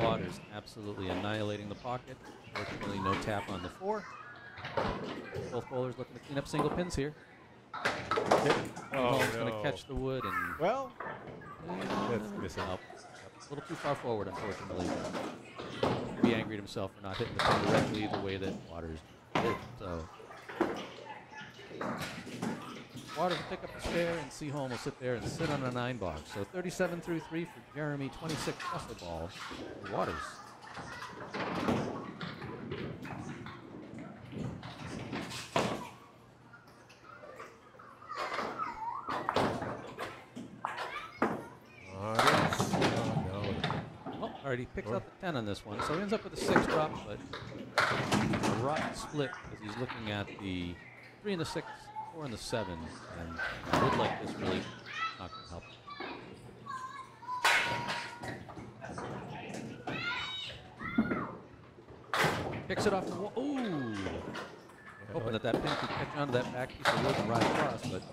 Waters absolutely annihilating the pocket. Fortunately, no tap on the 4. Both bowlers looking to clean up single pins here. Seaholm's going to catch the wood and well, that's missing. Nope. A little too far forward, unfortunately. He'd be angry at himself for not hitting the pin directly the way that Waters did. So Waters will pick up the spare, and Seaholm will sit there and sit on a 9 box. So 37 through 3 for Jeremy, 26 plus the ball for Waters. All right, he picks up the 10 on this one, so he ends up with a 6 drop, but a rotten split because he's looking at the 3 and the 6, 4 and the 7, and a wood like this really not going to help. Picks it off the wall. Ooh! Hoping that that pin could catch onto that back piece of wood and ride across, but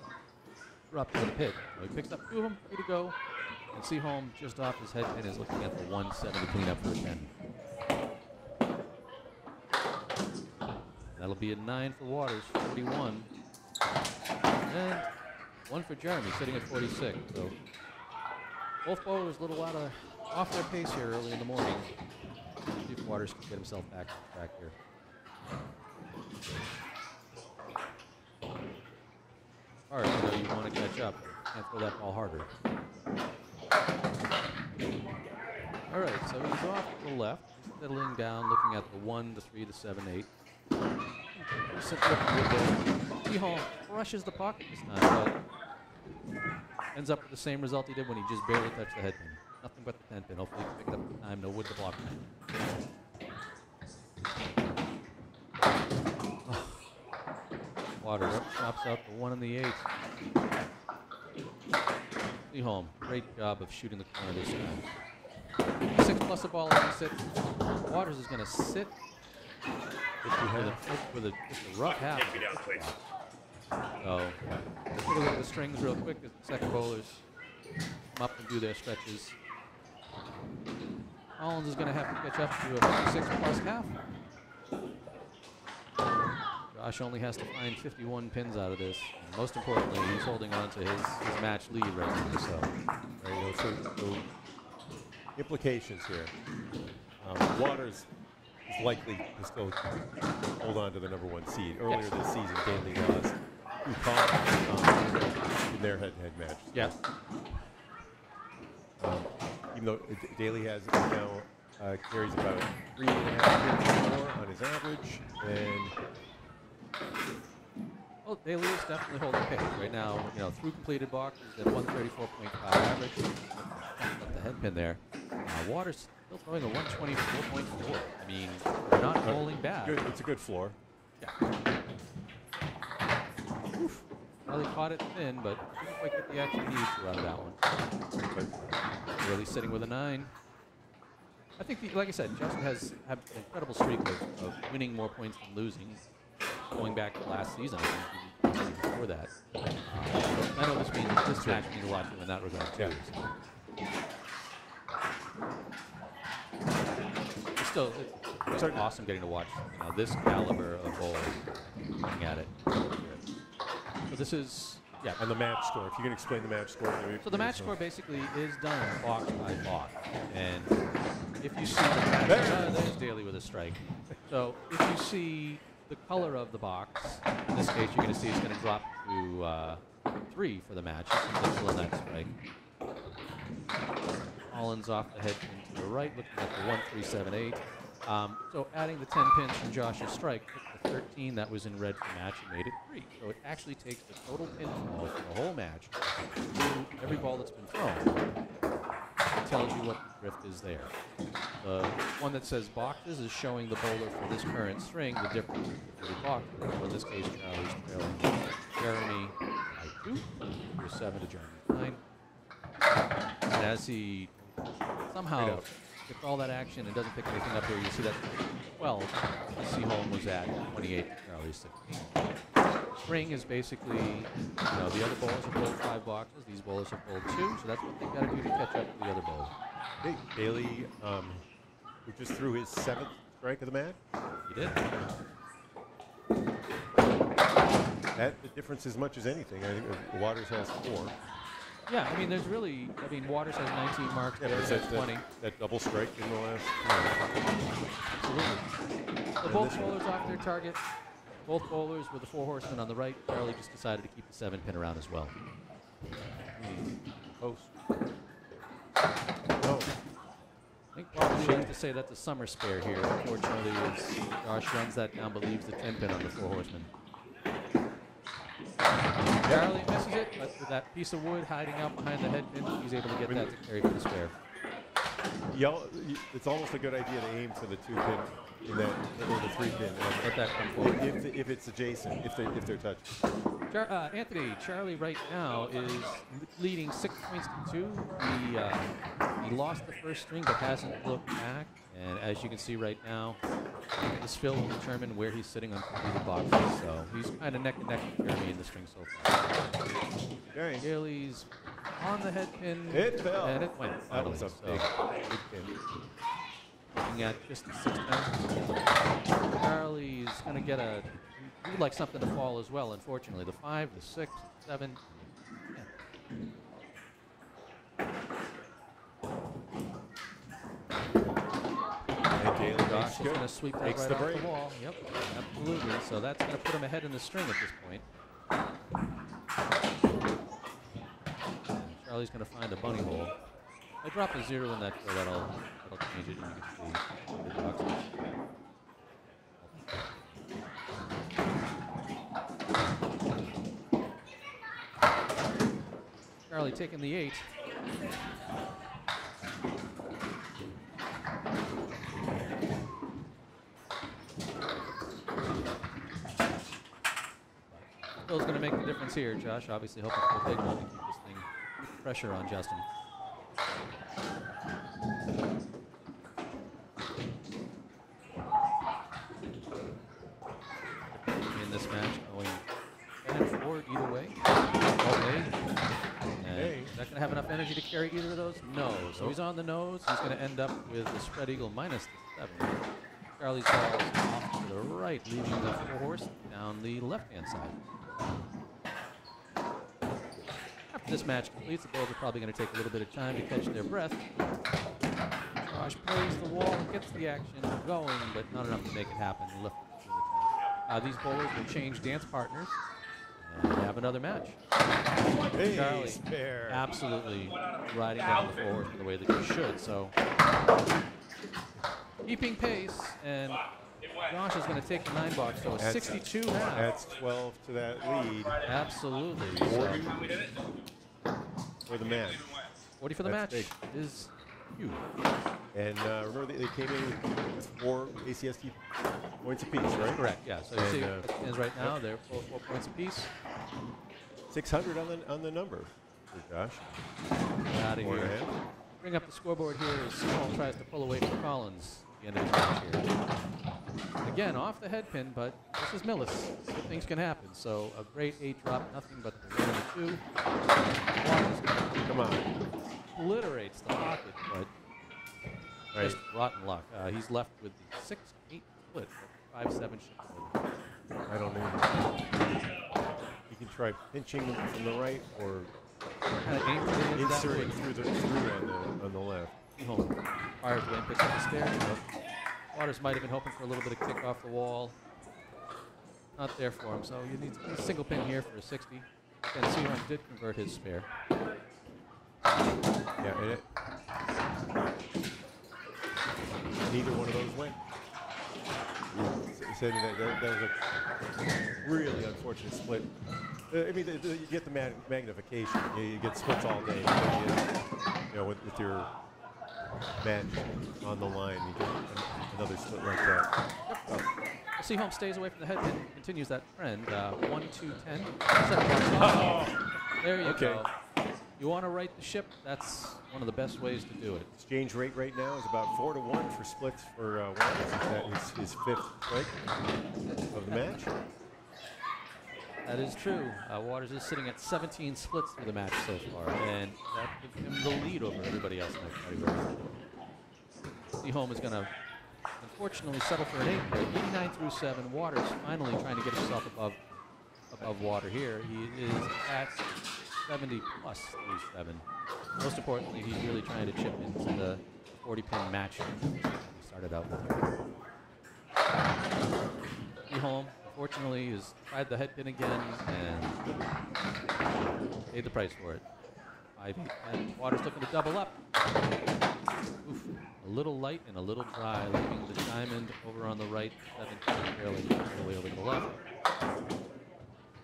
dropped to the pit. So he picks up 2 of them, 3 to go. And Seaholm, just off his head pin, is looking at the 1-7 to clean up for a 10. That'll be a 9 for Waters, 41. And 1 for Jeremy, sitting at 46. So both bowlers a little off their pace here early in the morning. See if Waters can get himself back on track here. All right, so you want to catch up. Can't throw that ball harder. All right, so he's off to the left, settling down, looking at the 1, the 3, the 7, 8. Seaholm crushes the pocket this time, but ends up with the same result he did when he just barely touched the head pin. Nothing but the 10 pin. Hopefully he can pick it up in time. No wood to block time. Oh. Waters chops out the 1 and the 8. Seaholm, great job of shooting the corner this time. 6 plus a ball as he sits. Waters is going to sit with a rough half. So, let's take a look at the strings real quick as the second bowlers come up and do their stretches. Collins is going to have to catch up to a 56 plus half. Josh only has to find 51 pins out of this. And most importantly, he's holding on to his match lead right now. So, there you go. So implications here. Waters is likely to still hold on to the #1 seed. Earlier this season, Daley lost in their head-to-head match. yeah. Even though Daley has now Carries about 3.5 pins more on his average. And well, Daley is definitely holding pace right now. You know, through completed boxes at 134.5 average. Up the head pin there. Waters still throwing a 124.4. I mean, they're not bowling bad. good, it's a good floor. Yeah. Oof. Well, he caught it thin, but didn't quite get the action he needs to out of that one. But really sitting with a 9. I think, like I said, Justin has had an incredible streak of winning more points than losing. Going back to last season, I think even before that. I know this match means a lot to him in that regard too. Yeah. So. Still, it's awesome getting to watch this caliber of bowls looking at it. So this is, yeah. And the match score, if you can explain the match score. So the match score basically is done box by box. And if you see the match, there's Daley with a strike. So if you see the color of the box, in this case you're going to see it's going to drop to 3 for the match. It's still in that strike. Collins off the head pin to the right, looking at the 1-3-7-8. So adding the 10 pins from Josh's strike, took the 13 that was in red for match and made it 3. So it actually takes the total pin total for the whole match through every ball that's been thrown. It tells you what the drift is there. The one that says boxes is showing the bowler for this current string the difference between the boxes. So in this case, Charlie's trailing Jeremy by 2, for 7 to Jeremy 9. And as he somehow gets all that action and doesn't pick anything up here, you see that 12, Seaholm was at 28, Charlie's 16. String is basically, the other bowlers have bowled 5 boxes, these bowlers have bowled 2, so that's what they've got to do to catch up to the other bowlers. Hey, Daley, who just threw his 7th strike of the match. He did. That the difference as much as anything. I think Waters has 4. Yeah, I mean, there's really, Waters has 19 marks, Yeah, Daley has 20. That double strike in the last. Absolutely. So both bowlers off their target. Both bowlers with the 4 horsemen on the right. Charlie just decided to keep the 7 pin around as well. Post. I think probably we have to say that's a summer spare here. Unfortunately, as Josh runs that down, but leaves the 10 pin on the 4 horsemen. Charlie misses it, but with that piece of wood hiding out behind the head pin, he's able to get that to carry for the spare. It's almost a good idea to aim for the 2 pin in that, or the 3 pin. Let that come forward. If it's adjacent, if they're touched. Anthony, Charlie right now is leading 6 points to 2. He lost the first string but hasn't looked back. And as you can see right now, this fill will determine where he's sitting on completed boxes. So he's kind of neck and neck with Jeremy in the string so far. Okay. Daley's on the head pin. It fell. And it went. That was a big pin. Looking at just the 6 pins. Charlie's going to get he would like something to fall as well, unfortunately. The 5, the 6, 7. And Daley Josh is going to sweep that Takes right the off break. the wall. Yep, absolutely. So that's going to put him ahead in the string at this point. And Charlie's going to find a bunny hole. I drop a 0 in that, so that'll change it, and you can see the boxes. Charlie taking the 8. Phil's going to make the difference here. Josh obviously hoping for a big one to keep this thing, keep the pressure on Justin. In this match, going 10 and 4 either way. Okay. And is that going to have enough energy to carry either of those? No. So he's on the nose. He's going to end up with the spread eagle minus the 7. Charlie's ball is off to the right, leaving the 4 horse down the left-hand side. After this match completes, the bowlers are probably going to take a little bit of time to catch their breath. Josh plays the wall and gets the action going, but not enough to make it happen. These bowlers will change dance partners and have another match. Hey, Charlie, spare. absolutely riding down the 4 horse the way that he should. So keeping pace, and Josh is going to take the 9 box, so a 62 half. That's 12 to that lead. Absolutely. 40 for the match. 40 for the match is huge. And remember, they came in with 4 ACST points apiece, right? Correct, yeah. So you see, as right now, they're 4 points apiece. 600 on the number for Josh. Out of here. Bring up the scoreboard here as Seaholm tries to pull away from Collins at the end of the match here. Again, off the head pin, but this is Millis. Good things can happen. So a great 8 drop, nothing but the 1 and the 2. Come on. Obliterates the pocket, but just rotten luck. He's left with the 6-8 split, 5-7 shot. I don't know. You can try pinching them from the right or kind of inserting through on the left. Seaholm fires away and picks up the spare. Waters might have been hoping for a little bit of kick off the wall. Not there for him, so you need a single pin here for a 60. And Seaholm did convert his spare. Yeah, and neither one of those went. Said that was a really unfortunate split. I mean, you get the magnification. You get splits all day. You know, with your match on the line, you get another split like that. Yep. Seaholm stays away from the head pin, continues that trend. 1, 2, 10. There you go. You want to right the ship, that's one of the best ways to do it. Exchange rate right now is about 4-1 for splits for Waters. That is his 5th break of the match. That is true. Waters is sitting at 17 splits through the match so far, and that gives him the lead over everybody else in that category. Seaholm is going to unfortunately settle for an 8 break. 89 through 7. Waters finally trying to get himself above water here. He is at 70 plus through 7. Most importantly, he's really trying to chip into the 40-pin match he started out with. Seaholm, unfortunately, has tried the head pin again and paid the price for it. 5-8. And Waters looking to double up. Oof. A little light and a little dry, leaving the diamond over on the right, 17 barely all the way over to the left.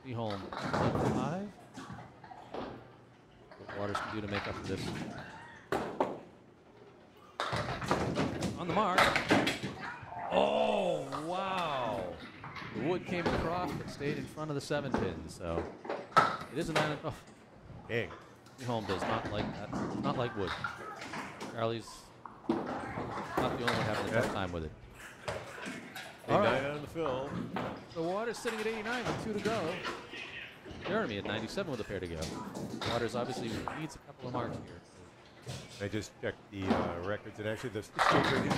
Seaholm, 5. Waters can do to make up for this. On the mark. Oh, wow. The wood came across but stayed in front of the 7 pin. So it is a 9. Oh. Dang. Seaholm does not like that. It's not like wood. Charlie's not the only one having a tough time with it. All right. On the fill. So Waters sitting at 89 with 2 to go. Jeremy at 97 with a pair to go. Waters obviously needs a couple of marks here. I just checked the records, and actually the exchange rate is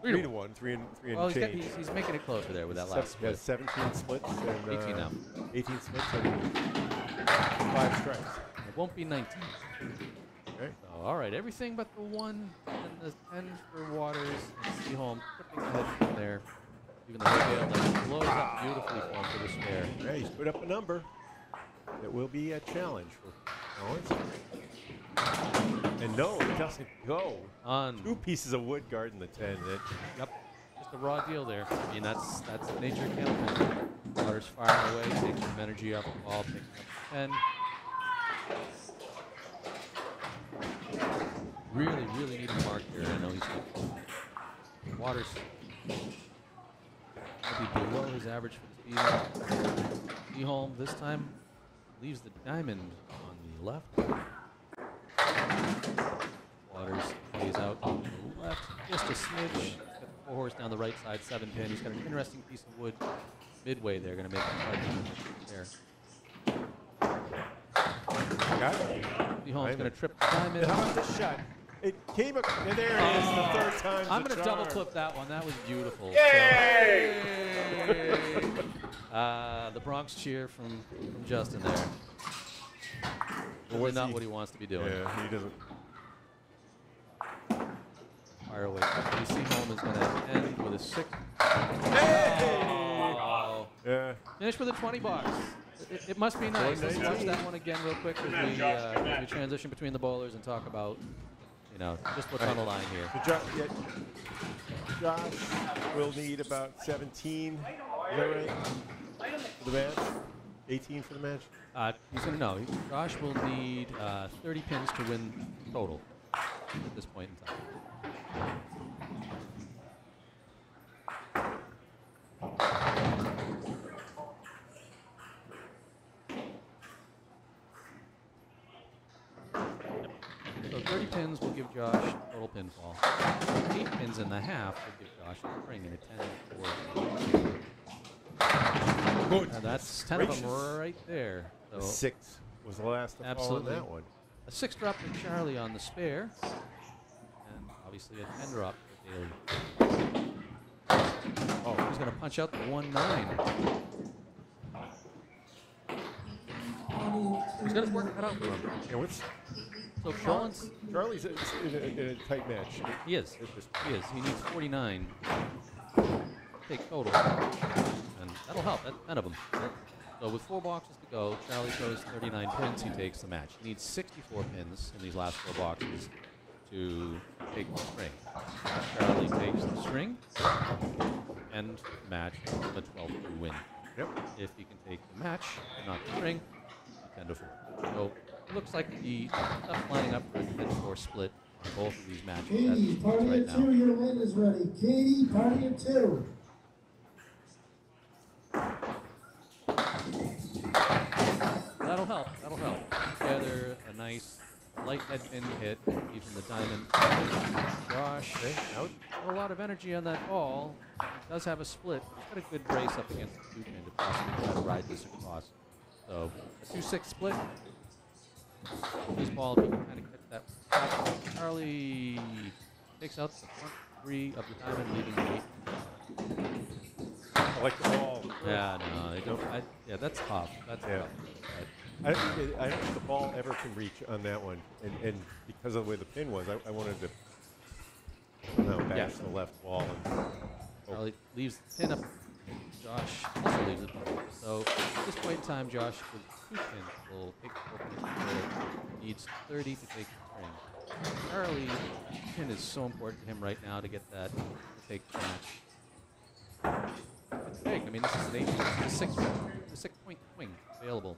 only 3-1, 3 and well, change. He's making it closer there with that last split. Has 17 splits and 18 now. 18 splits and 5 strikes. It won't be 19. Okay. So, all right, everything but the 1 and the 10 for Waters and Seaholm. Tripping the head from there. Even the Higale that blows up beautifully for him for the spare. Yeah, he's put up a number that will be a challenge for Collins. And no, it doesn't go. On 2 pieces of wood guarding the 10. Yep, just a raw deal there. I mean, that's the nature of Candlepin. Waters firing away, taking some energy off the ball, picking up 10. Really, really need a mark here. I know he's Waters maybe below his average for the speed. Seaholm this time leaves the diamond on the left. Waters plays out on the left, just a smidge. Got the 4 horse down the right side, 7 pin. He's got an interesting piece of wood midway there, going to make it hard there. Got it. Seaholm's going to trip the diamond. How about this shot? It came up, and there it is, the 3rd time. I'm going to double clip that one. That was beautiful. Yay! The Bronx cheer from Justin there. Really not what he wants to be doing. Yeah, he doesn't. Fire away. Seaholm is going to end with a 6. Hey! Oh. Yeah. Finish with a 20 bucks. It must be nice. Let's watch that one again real quick as we transition between the bowlers and talk about You know, just what's on the line here. Josh will need about 17. Is that right? For the match? 18 for the match? He's going to know. Josh will need 30 pins to win total at this point in time. So 30 pins will give Josh total pinfall. 8 pins and a half will give Josh a spring and a 10 for. And that's 10 of them right there. So 6 was the last to fall on that one. A 6 drop for Charlie on the spare. And obviously a 10 drop for Daley. Oh, he's going to punch out the 1-9. He's got his work cut out for him. Yeah, what's So Charlie's in a tight match. He is. He is. He needs 49 to take total. And that'll help. That's 10 of them. So with 4 boxes to go, Charlie throws 39 pins. He takes the match. He needs 64 pins in these last 4 boxes to take the string. Charlie takes the string and match the 12-2 win. Yep. If he can take the match and not the string, 10-4. So it looks like the stuff lining up for a 10-4 split on both of these matches. Katie, party right at now. 2, your win is ready. Katie, party at 2. That'll help. That'll help. Together, a nice light head pin hit, even the diamond. Josh, out. A lot of energy on that ball. He does have a split. He's got a good brace up against the 2 pin to possibly try to ride this across. So a 2-6 split. This ball, if he can kind of catch that. Charlie takes out the front 3 of the diamond, leaving the 8. I like the ball. Yeah, no, they don't. Yeah, that's tough. That's tough. I don't think the ball ever can reach on that one, and because of the way the pin was, I wanted to bash the left ball. And Charlie leaves the pin up. Josh also leaves it up. So at this point in time, Josh with 2 pins will take the 4 pins. Needs 30 to take the string. Charlie, pin is so important to him right now to get that to take the match. It's big. I mean, this is an 8. It's a 6-point swing available.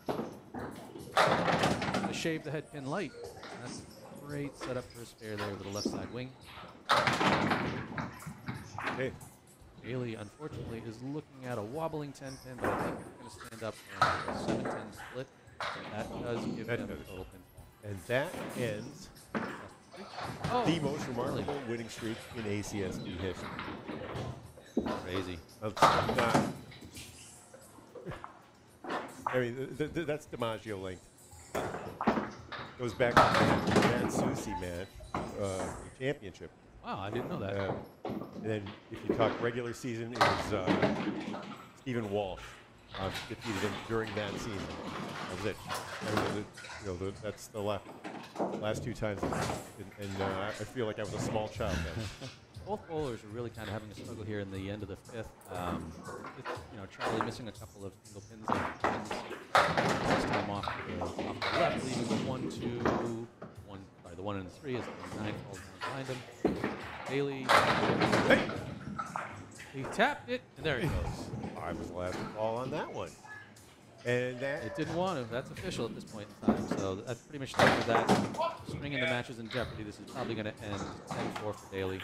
To shave the head pin light. That's a great setup for a spare there with the left side wing. okay. Daley, unfortunately, is looking at a wobbling 10 pin, but I think it's going to stand up for a 7-10 split. That does give them a total pinfall. And that ends the most remarkable winning streak in ACST history. Crazy. I mean, that's DiMaggio length. Goes back to Matt Susi match, championship. Wow, I didn't know that. And then if you talk regular season, it was Stephen Walsh defeated him during that season. That was it. That's the last 2 times. And I feel like I was a small child then. Both bowlers are really kind of having a struggle here in the end of the 5th. Charlie missing a couple of single pins. This time off the left, leaving the 1-2. The 1 and 3 as the 9 falls down behind him. Daley. Hey! He tapped it, and there he goes. I was the last ball on that one. And that... It didn't want to. That's official at this point in time. So that's pretty much the end of that. String in the match is in jeopardy. This is probably going to end 10-4 for Daley.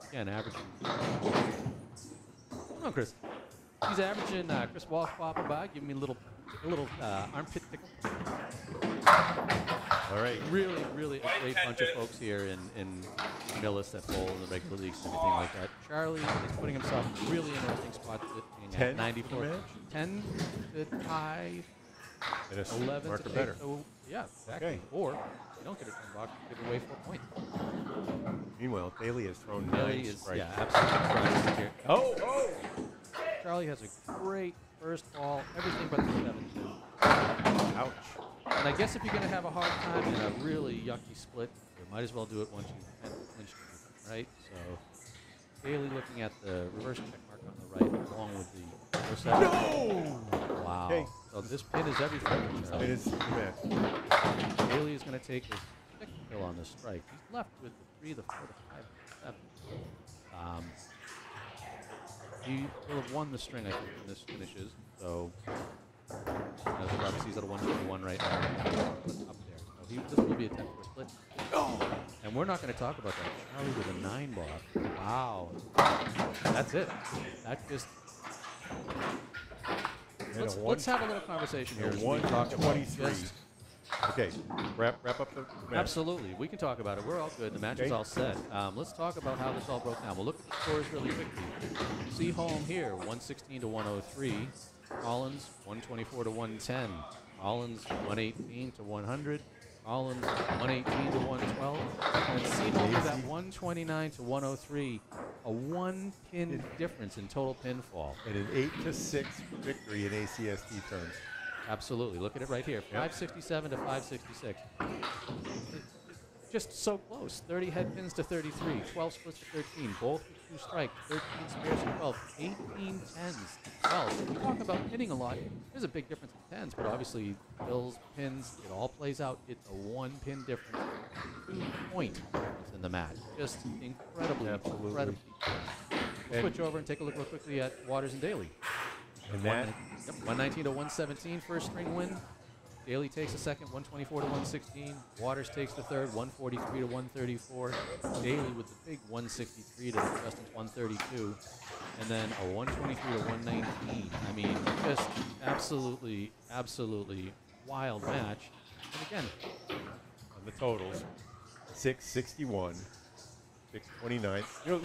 Again, averaging. Come on, Chris. He's averaging. Chris Walsh popping by, giving me a little armpit tickle. All right. Really, really a great bunch of folks here in Millis that bowl in the regular leagues and everything like that. Charlie is putting himself in a really interesting spot, sitting at 94. 10 to tie. And 11 marker to better. So, yeah, exactly. Okay. Or if you don't get a 10 box, you give away 4 points. Meanwhile, Daley has thrown Daley 9 is, strikes. yeah, absolutely correct here. Oh! Charlie has a great first ball, everything but the 7-2. Ouch. And I guess if you're going to have a hard time in a really yucky split, you might as well do it once you've clinched it, right? So, Daley looking at the reverse check mark on the right, along with the first set. No! Wow. Okay. So this pin is everything. It is the match. Daley is going to take his kill on this strike. He's left with the 3, the 4, the 5, the 7. He will have won the string, I think, when this finishes. So, obviously he's at a 121 right now. Up there. So this will be a 10-4 split. Oh! And we're not going to talk about that. Charlie with a 9 block. Wow. That's it. That just... Let's have a little conversation here. 123. Okay, wrap up the match. Absolutely. We can talk about it. We're all good. The match is all set. Let's talk about how this all broke down. We'll look at the scores really quickly. Seaholm here, 116 to 103. Collins, 124 to 110. Collins, 118 to 100. Collins, 118 to 112. And Seaholm is at 129 to 103. A 1-pin difference in total pinfall. And an 8-6 victory in ACST terms. Absolutely. Look at it right here. 567 to 566. Just so close. 30 head pins to 33. 12 splits to 13. Both with 2 strikes. 13 spares to 12. 18 tens to 12. We talk about pinning a lot. There's a big difference in tens, but obviously bills, pins, it all plays out. It's a 1-pin difference. 2-point difference in the match. Just incredibly, incredibly. Switch over and take a look real quickly at Waters and Daley. And that 119 to 117, first string win. Daley takes the second, 124 to 116. Waters takes the third, 143 to 134. Daley with the big 163 to Justin's 132. And then a 123 to 119. I mean, just absolutely, absolutely wild match. And again, on the totals, 661, 629. You know,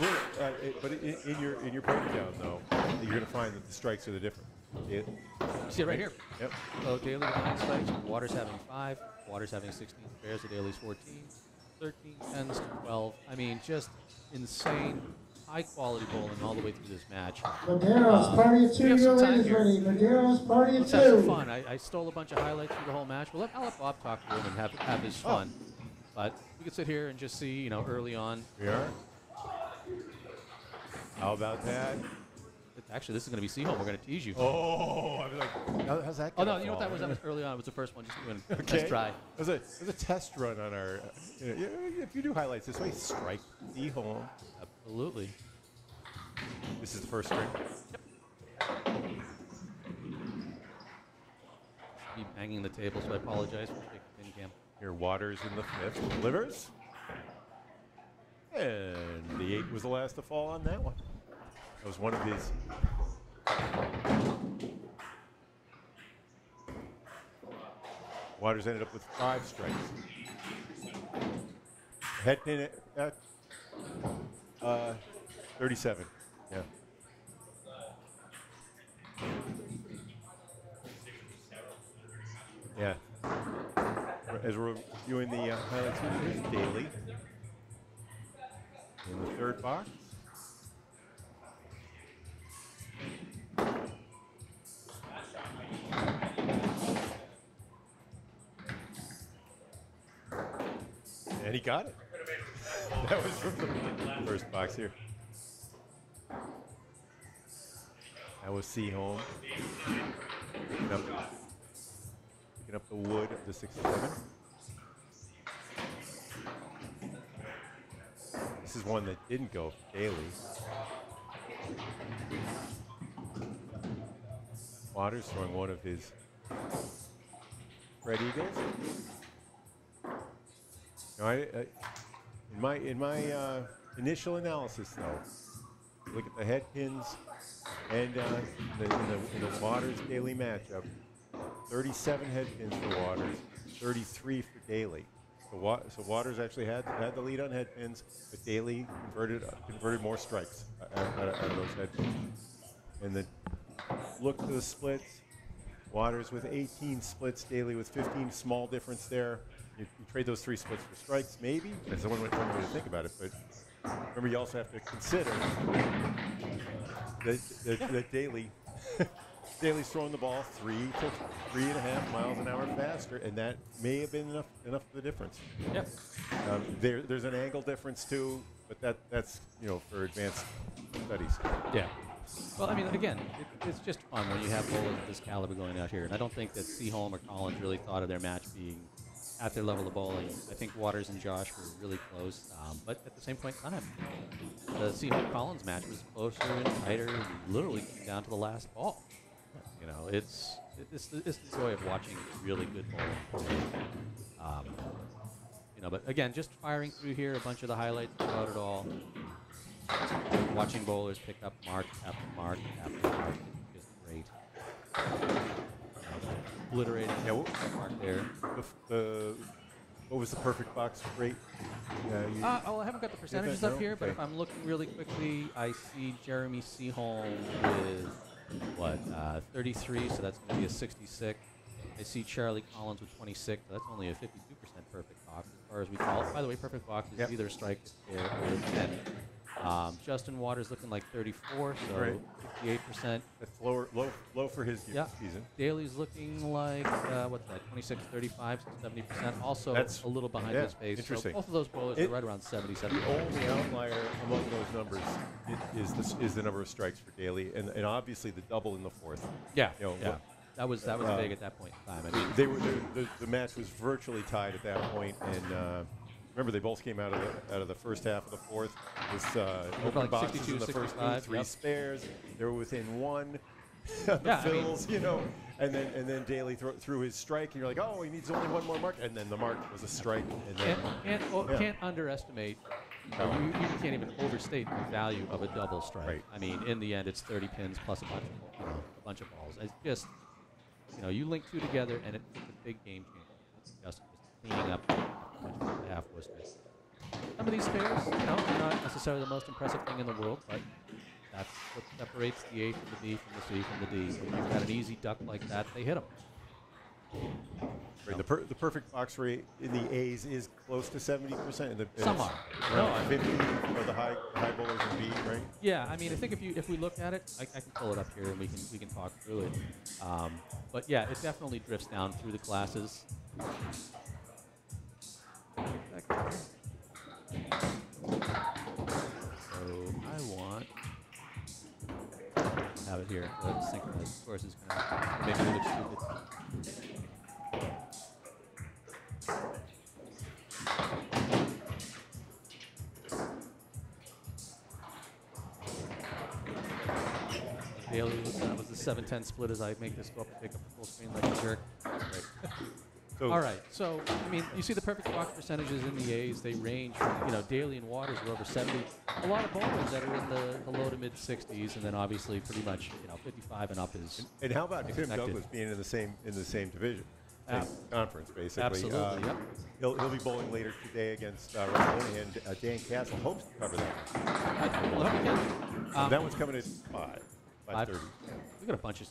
but in your breakdown though, you're going to find that the strikes are the difference. See it right here. Yep. So Daley with 9 strikes, Waters having 5, Waters having 16 spares, the Daley's 14, 13 tens to 12. I mean, just insane, high quality bowling all the way through this match. Madero's party of 2, your ladies ready. Madero's party of 2. Let's have some fun. I stole a bunch of highlights through the whole match. I'll let Bob talk to him and have his fun. But we could sit here and just see, early on. We are. How about that? Actually, this is going to be Seaholm. We're going to tease you. Oh, I was like, how's that? Oh no, you know what that was? That was early on. It was the first one. Just doing a test try. It was a test run on our. If you do highlights this way, strike Seaholm. Absolutely. This is the first string. Yep. Be banging the table, so I apologize for taking pin cam. Here, Waters in the 5th delivers, and the 8 was the last to fall on that one. That was one of his. Waters ended up with 5 strikes. Head pin at 37. Yeah. Yeah. As we're reviewing the highlights, here's Daley in the 3rd box. And he got it. That was from the first box here. That was Seaholm picking up the wood of the 67. This is one that didn't go for Daley. Waters throwing one of his Red Eagles. Now, in my initial analysis, though, look at the head pins and in the Waters Daley matchup. 37 head pins for Waters, 33 for Daley. So Waters actually had the lead on head pins, but Daley converted more strikes out of those head pins. And the look to the splits. Waters with 18 splits, Daley with 15. Small difference there. You trade those 3 splits for strikes, maybe. That's the one way to think about it. But remember, you also have to consider that Daley's throwing the ball 3 to 3.5 miles an hour faster, and that may have been enough of the difference. Yep. There's an angle difference too, but that's for advanced studies. Yeah. Well, I mean, again, it's just fun when you have bowlers of this caliber going out here, and I don't think that Seaholm or Collins really thought of their match being at their level of bowling. I think Waters and Josh were really close, but at the same point in time, the Seaholm Collins match was closer and tighter, and literally came down to the last ball. You know, it's the joy of watching really good bowling. You know, but again, just firing through here, a bunch of the highlights throughout it all. Watching bowlers pick up mark after mark after mark is great. Obliterating mark there. What was the perfect box rate? Oh, I haven't got the percentages up here, but if I'm looking really quickly, I see Jeremy Seaholm with, what, 33, so that's going to be a 66. I see Charlie Collins with 26, so that's only a 52% perfect box as far as we call it. By the way, perfect box is either a strike or a 10. Justin Waters looking like 34, so 58%. That's low for his season. Daley's looking like, what's that, 26, 35, so 70%. Also That's a little behind his pace. Interesting. So both of those bowlers are right around 70, 70. The only outlier among those numbers is the number of strikes for Daley, and obviously the double in the fourth. Yeah, That was big at that point in time. I mean, the match was virtually tied at that point, and remember they both came out of the first half of the fourth. This open boxes 62, in the first 65, three spares. They were within one. The fills, you know, and then Daley threw his strike, and you're like, oh, he needs only one more mark, and then the mark was a strike, and then can't underestimate. You can't even overstate the value of a double strike. Right. I mean, in the end, it's 30 pins plus a bunch of balls. It's just, you link two together, and it's a big game changer. Just cleaning up a bunch of half whiskers. Some of these pairs, are not necessarily the most impressive thing in the world, but that's what separates the A from the B from the C from the D. If you've got an easy duck like that, they hit them. Right, the perfect box rate in the A's is close to 70%. Some are. No, 50 for the high bowlers in B, right? Yeah, I mean, I think if we look at it, I can pull it up here and we can talk through it. But yeah, it definitely drifts down through the classes. So I want to have it here. Let's synchronize. Of course, it's going to make me look stupid. Daley was the 7-10 split as I make this go up and pick up the full screen like a jerk. Right. All right, so, I mean, you see the perfect box percentages in the A's. They range from, Daley and Waters are over 70. A lot of bowlers that are in the low to mid 60s, and then obviously pretty much, 55 and up is. And how about Tim Douglas being in the same division, same conference, basically? Absolutely, yep. He'll be bowling later today against Ramon, and Dan Castle hopes to cover that. That one's coming at 5:30. We've got a bunch of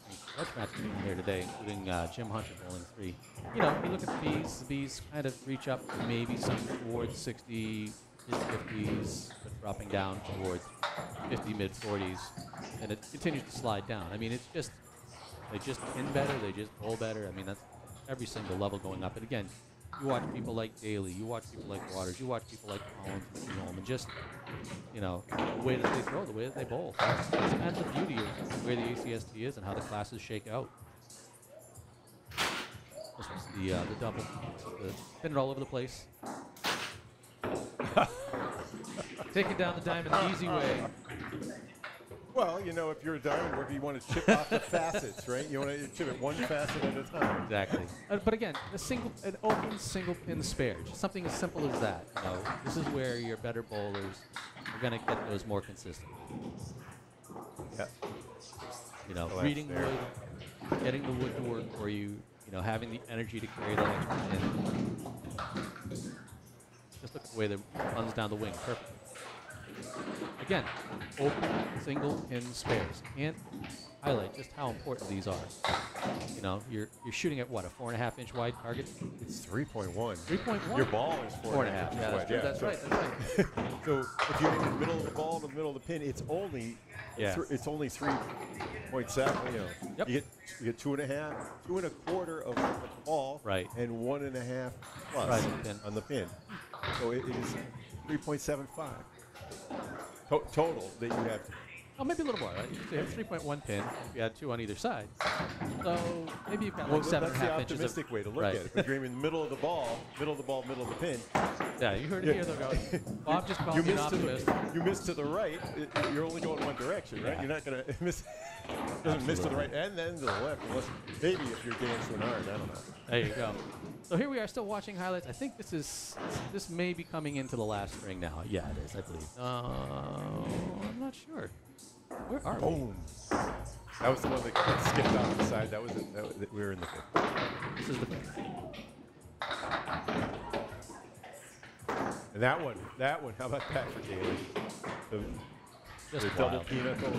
matches in here today, including Jim Hunter bowling 3. You look at the Bs kind of reach up maybe some towards 60, mid-50s, but dropping down towards 50, mid-40s, and it continues to slide down. I mean, they just pin better, they just bowl better. I mean, that's every single level going up. And again, you watch people like Daley, you watch people like Waters, you watch people like Collins and Seaholm, and just, the way that they throw, the way that they bowl. That's the beauty of where the ACST is and how the classes shake out. This was the double. Pin it all over the place. Taking down the diamond the easy way. Well, if you're a diamond worker, you want to chip off the facets, right? You want to chip it one facet at a time. Exactly. But again, an open single pin spare, just something as simple as that. This is where your better bowlers are going to get those more consistently. Yeah. Reading wood, getting the wood to work for you. Having the energy to carry that extra pin. Just look at the way that runs down the wing. Perfect. Again, open single pin spares. Can't highlight just how important these are. You're shooting at what, a 4.5-inch wide target? It's 3.1. 3.1. Your ball is 4.5. Yeah, that's right. So if you're in the middle of the ball, in the middle of the pin, it's only 3.7. Yep. You get 2.5, 2.25 of the ball, right, and 1.5 plus on the pin. So it is 3.75 total that you have Oh, maybe a little more. Right? So you have 3.1 pin. If you had 2 on either side. So maybe you've got like 7.5 inches. That's the optimistic way to look at it. But you're in the middle of the ball, middle of the pin. Yeah, you heard it here. They'll go. Bob just called me an optimist. You miss to the right. You're only going one direction, right? Yeah. You're not going to miss. Doesn't miss to the right and then to the left. Unless maybe if you're Dan Schwannard, I don't know. There you go. So here we are, still watching highlights. I think this may be coming into the last string now. Yeah, it is, I believe. I'm not sure. Where are we? Boom. That was the one that skipped off the side. That was it. We were in the fifth. This is the fifth. And that one. How about that for Daley? The double wild. pinnacle,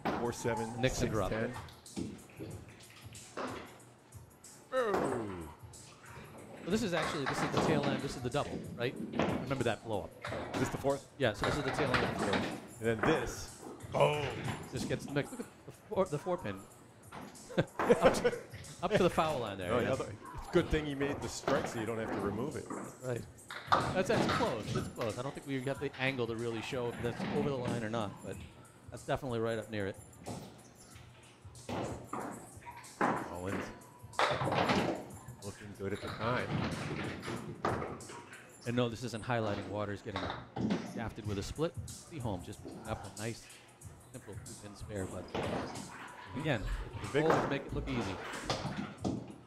the 4-7, Nixon drop. 6-10. Oh. So this is the tail end. This is the double, right? Remember that blow up. Is this the fourth? Yeah, so this is the tail end of the fourth. And then this. Oh. This gets mixed. Look at the 4-pin. up to the foul line there. Oh, Yeah. it's a good thing he made the strike so you don't have to remove it. Right. That's close. It's close. I don't think we got the angle to really show if that's over the line or not, but that's definitely right up near it. Collins looking good at the time. And no, this isn't highlighting Waters getting shafted with a split. Seaholm just picking up a nice, simple 2-pin spare, but again, the goal is to make it look easy.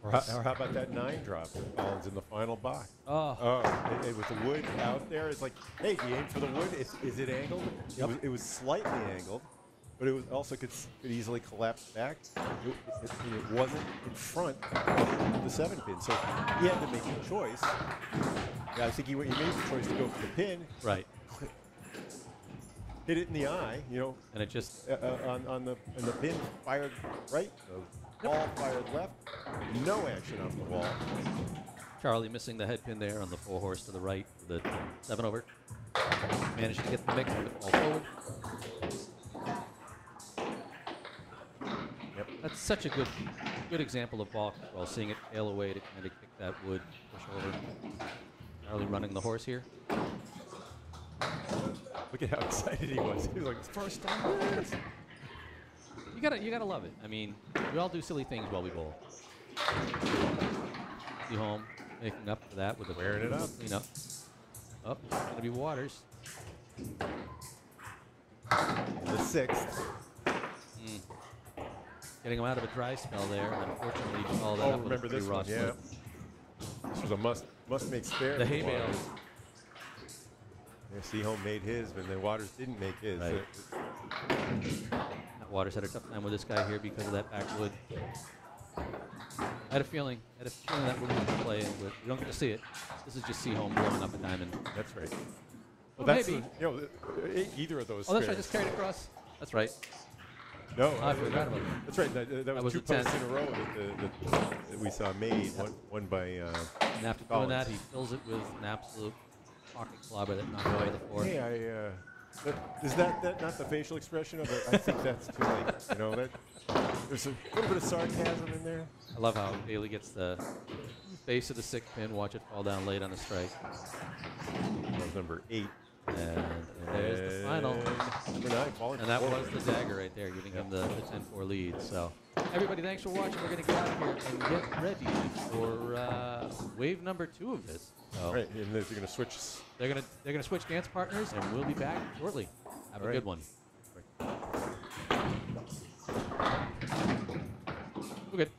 Or how about that 9 drop that Collins in the final box? Oh. With the wood out there, it's like, hey, if you aim for the wood, is it angled? Yep. It was slightly angled, but it was also could easily collapse back. It wasn't in front of the 7-pin, so he had to make a choice. Yeah, I think he made the choice to go for the pin. Right. Hit it in the eye, And it just and the pin fired right. The ball fired left. No action off the wall. Charlie missing the head pin there on the 4-horse to the right, the 7-over. Managed to get the mix with the ball forward. Yep. That's such a good example of ball control, seeing it tail away to kind of kick that wood, push over. Charlie running the horse here. Look at how excited he was. He was like, first time. You gotta love it. I mean, we all do silly things while we bowl. Seaholm making up for that with the Wearing it up. Clean up. Oh, it's gonna be Waters. In the 6th. Getting him out of a dry spell there, and unfortunately he followed that up with a remember pretty this raw one, yeah. split. This was a must make spare. The hay bales. Yeah, Seaholm made his, but then Waters didn't make his. Right. Waters had a tough time with this guy here because of that backwood. I had a feeling that would be play, but we don't get to see it. This is just Seaholm blowing up a diamond. That's right. Well, that's maybe. Either of those. Oh, that's spares. right. Just carried across. That's right. No, I forgot about that. That's right. That was 2 a 10. posts in a row that we saw made. One by. And after doing Collins. that, he fills it with an absolute pocket clobber that knocked away the floor. Hey, is that not the facial expression of it? I think that's too late. There's a little bit of sarcasm in there. I love how Daley gets the base of the 6th pin. Watch it fall down late on the strike. That was number 8. And there's the final. Number 9 falling. And that forward. was the dagger right there, giving him the 10-4 lead. So, everybody, thanks for watching. We're going to get out of here and get ready for wave number 2 of this. So Right, and they're going to switch. they're going to switch dance partners, and we'll be back shortly. Have a good one. We're good.